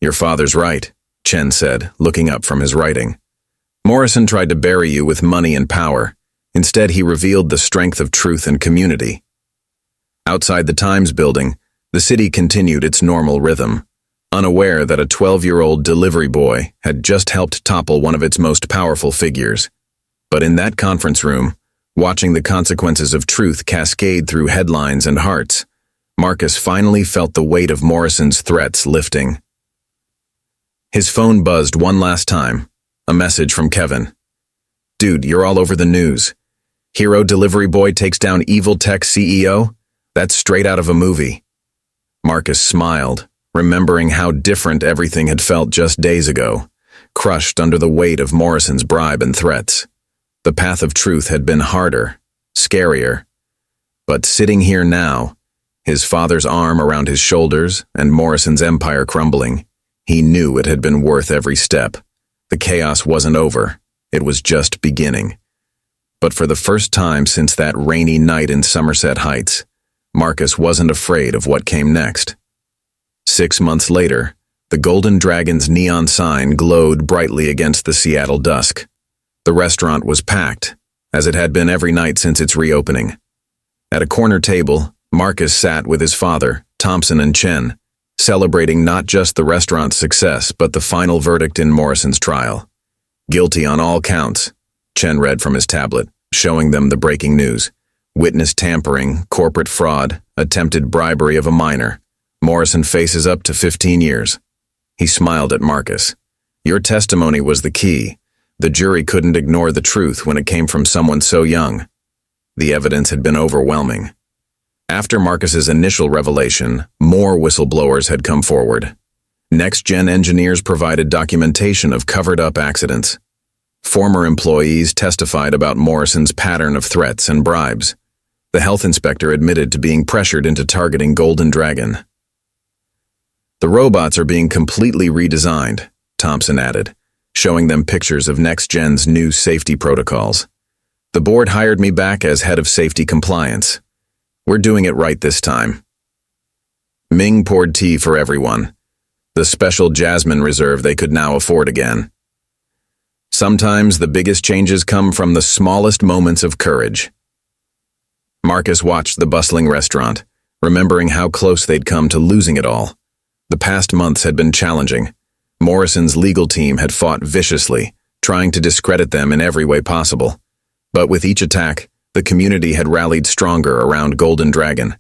"Your father's right," Chen said, looking up from his writing. "Morrison tried to bury you with money and power. Instead, he revealed the strength of truth and community." Outside the Times building, the city continued its normal rhythm, unaware that a 12-year-old delivery boy had just helped topple one of its most powerful figures. But in that conference room, watching the consequences of truth cascade through headlines and hearts, Marcus finally felt the weight of Morrison's threats lifting. His phone buzzed one last time, a message from Kevin. "Dude, you're all over the news. Hero delivery boy takes down evil tech CEO? That's straight out of a movie." Marcus smiled, remembering how different everything had felt just days ago, crushed under the weight of Morrison's bribe and threats. The path of truth had been harder, scarier. But sitting here now, his father's arm around his shoulders and Morrison's empire crumbling, he knew it had been worth every step. The chaos wasn't over, it was just beginning. But for the first time since that rainy night in Somerset Heights, Marcus wasn't afraid of what came next. 6 months later, the Golden Dragon's neon sign glowed brightly against the Seattle dusk. The restaurant was packed, as it had been every night since its reopening. At a corner table, Marcus sat with his father, Thompson and Chen, celebrating not just the restaurant's success but the final verdict in Morrison's trial. "Guilty on all counts," Chen read from his tablet, showing them the breaking news. "Witness tampering, corporate fraud, attempted bribery of a minor. Morrison faces up to 15 years. He smiled at Marcus. "Your testimony was the key. The jury couldn't ignore the truth when it came from someone so young." The evidence had been overwhelming. After Marcus's initial revelation, more whistleblowers had come forward. Next-gen engineers provided documentation of covered-up accidents. Former employees testified about Morrison's pattern of threats and bribes. The health inspector admitted to being pressured into targeting Golden Dragon. "The robots are being completely redesigned," Thompson added, showing them pictures of Next-gen's new safety protocols. "The board hired me back as head of safety compliance. We're doing it right this time." Ming poured tea for everyone, the special jasmine reserve they could now afford again. Sometimes the biggest changes come from the smallest moments of courage. Marcus watched the bustling restaurant, remembering how close they'd come to losing it all. The past months had been challenging. Morrison's legal team had fought viciously, trying to discredit them in every way possible. But with each attack, the community had rallied stronger around Golden Dragon.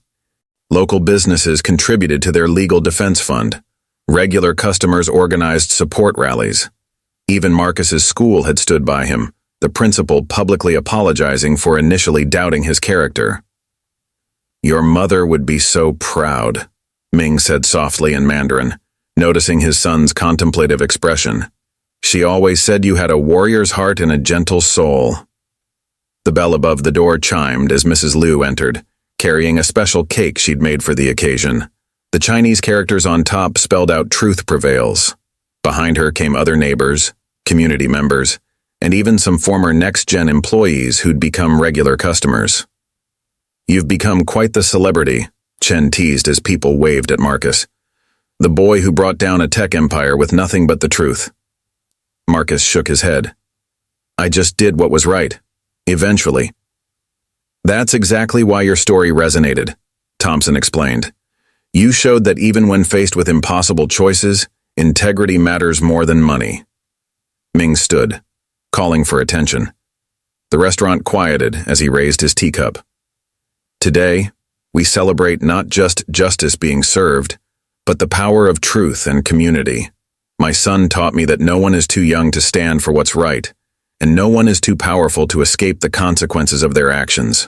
Local businesses contributed to their legal defense fund. Regular customers organized support rallies. Even Marcus's school had stood by him, the principal publicly apologizing for initially doubting his character. "Your mother would be so proud," Ming said softly in Mandarin, noticing his son's contemplative expression. "She always said you had a warrior's heart and a gentle soul." The bell above the door chimed as Mrs. Liu entered, carrying a special cake she'd made for the occasion. The Chinese characters on top spelled out "Truth Prevails." Behind her came other neighbors, community members, and even some former next-gen employees who'd become regular customers. "You've become quite the celebrity," Chen teased as people waved at Marcus. "The boy who brought down a tech empire with nothing but the truth." Marcus shook his head. "I just did what was right. Eventually." "That's exactly why your story resonated," Thompson explained. "You showed that even when faced with impossible choices, integrity matters more than money." Ming stood, calling for attention. The restaurant quieted as he raised his teacup. "Today, we celebrate not just justice being served, but the power of truth and community. My son taught me that no one is too young to stand for what's right, and no one is too powerful to escape the consequences of their actions."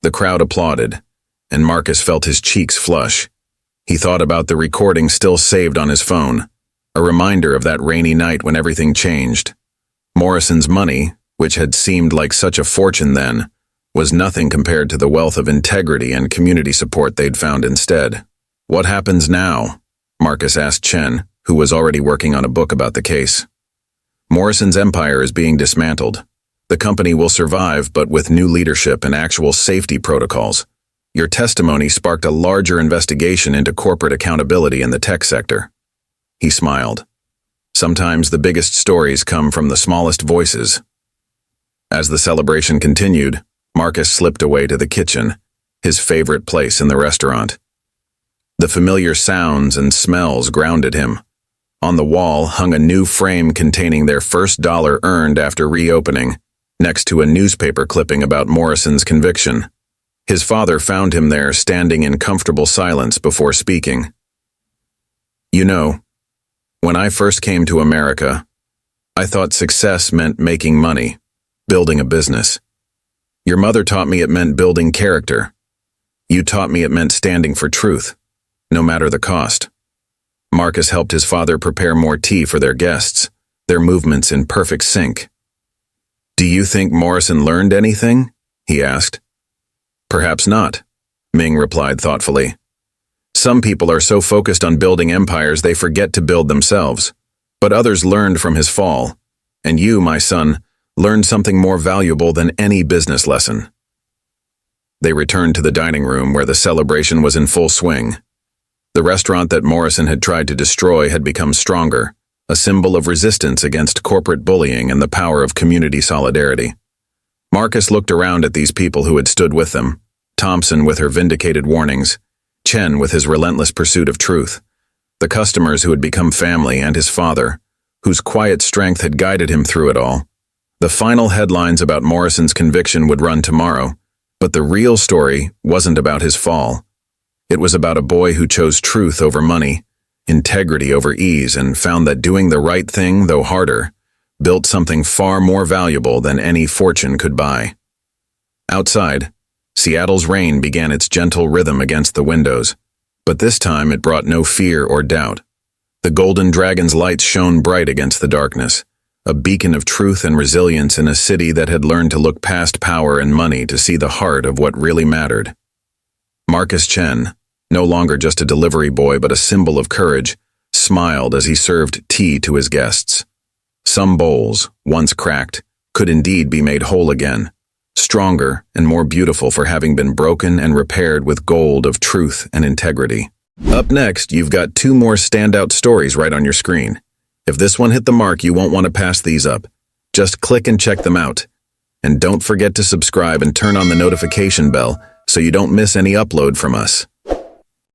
The crowd applauded, and Marcus felt his cheeks flush. He thought about the recording still saved on his phone, a reminder of that rainy night when everything changed. Morrison's money, which had seemed like such a fortune then, was nothing compared to the wealth of integrity and community support they'd found instead. "What happens now?" Marcus asked Chen, who was already working on a book about the case. "Morrison's empire is being dismantled. The company will survive, but with new leadership and actual safety protocols. Your testimony sparked a larger investigation into corporate accountability in the tech sector." He smiled. "Sometimes the biggest stories come from the smallest voices." As the celebration continued, Marcus slipped away to the kitchen, his favorite place in the restaurant. The familiar sounds and smells grounded him. On the wall hung a new frame containing their first dollar earned after reopening, next to a newspaper clipping about Morrison's conviction. His father found him there standing in comfortable silence before speaking. "You know, when I first came to America, I thought success meant making money, building a business. Your mother taught me it meant building character. You taught me it meant standing for truth, no matter the cost." Marcus helped his father prepare more tea for their guests, their movements in perfect sync. "Do you think Morrison learned anything?" he asked. "Perhaps not," Ming replied thoughtfully. "Some people are so focused on building empires they forget to build themselves. But others learned from his fall, and you, my son, learned something more valuable than any business lesson." They returned to the dining room where the celebration was in full swing. The restaurant that Morrison had tried to destroy had become stronger, a symbol of resistance against corporate bullying and the power of community solidarity. Marcus looked around at these people who had stood with them, Thompson with her vindicated warnings, Chen with his relentless pursuit of truth, the customers who had become family, and his father, whose quiet strength had guided him through it all. The final headlines about Morrison's conviction would run tomorrow, but the real story wasn't about his fall. It was about a boy who chose truth over money, integrity over ease, and found that doing the right thing, though harder, built something far more valuable than any fortune could buy. Outside, Seattle's rain began its gentle rhythm against the windows, but this time it brought no fear or doubt. The Golden Dragon's lights shone bright against the darkness, a beacon of truth and resilience in a city that had learned to look past power and money to see the heart of what really mattered. Marcus Chen, no longer just a delivery boy but a symbol of courage, smiled as he served tea to his guests. Some bowls, once cracked, could indeed be made whole again, stronger and more beautiful for having been broken and repaired with gold of truth and integrity. Up next, you've got two more standout stories right on your screen. If this one hit the mark, you won't want to pass these up. Just click and check them out. And don't forget to subscribe and turn on the notification bell so you don't miss any upload from us.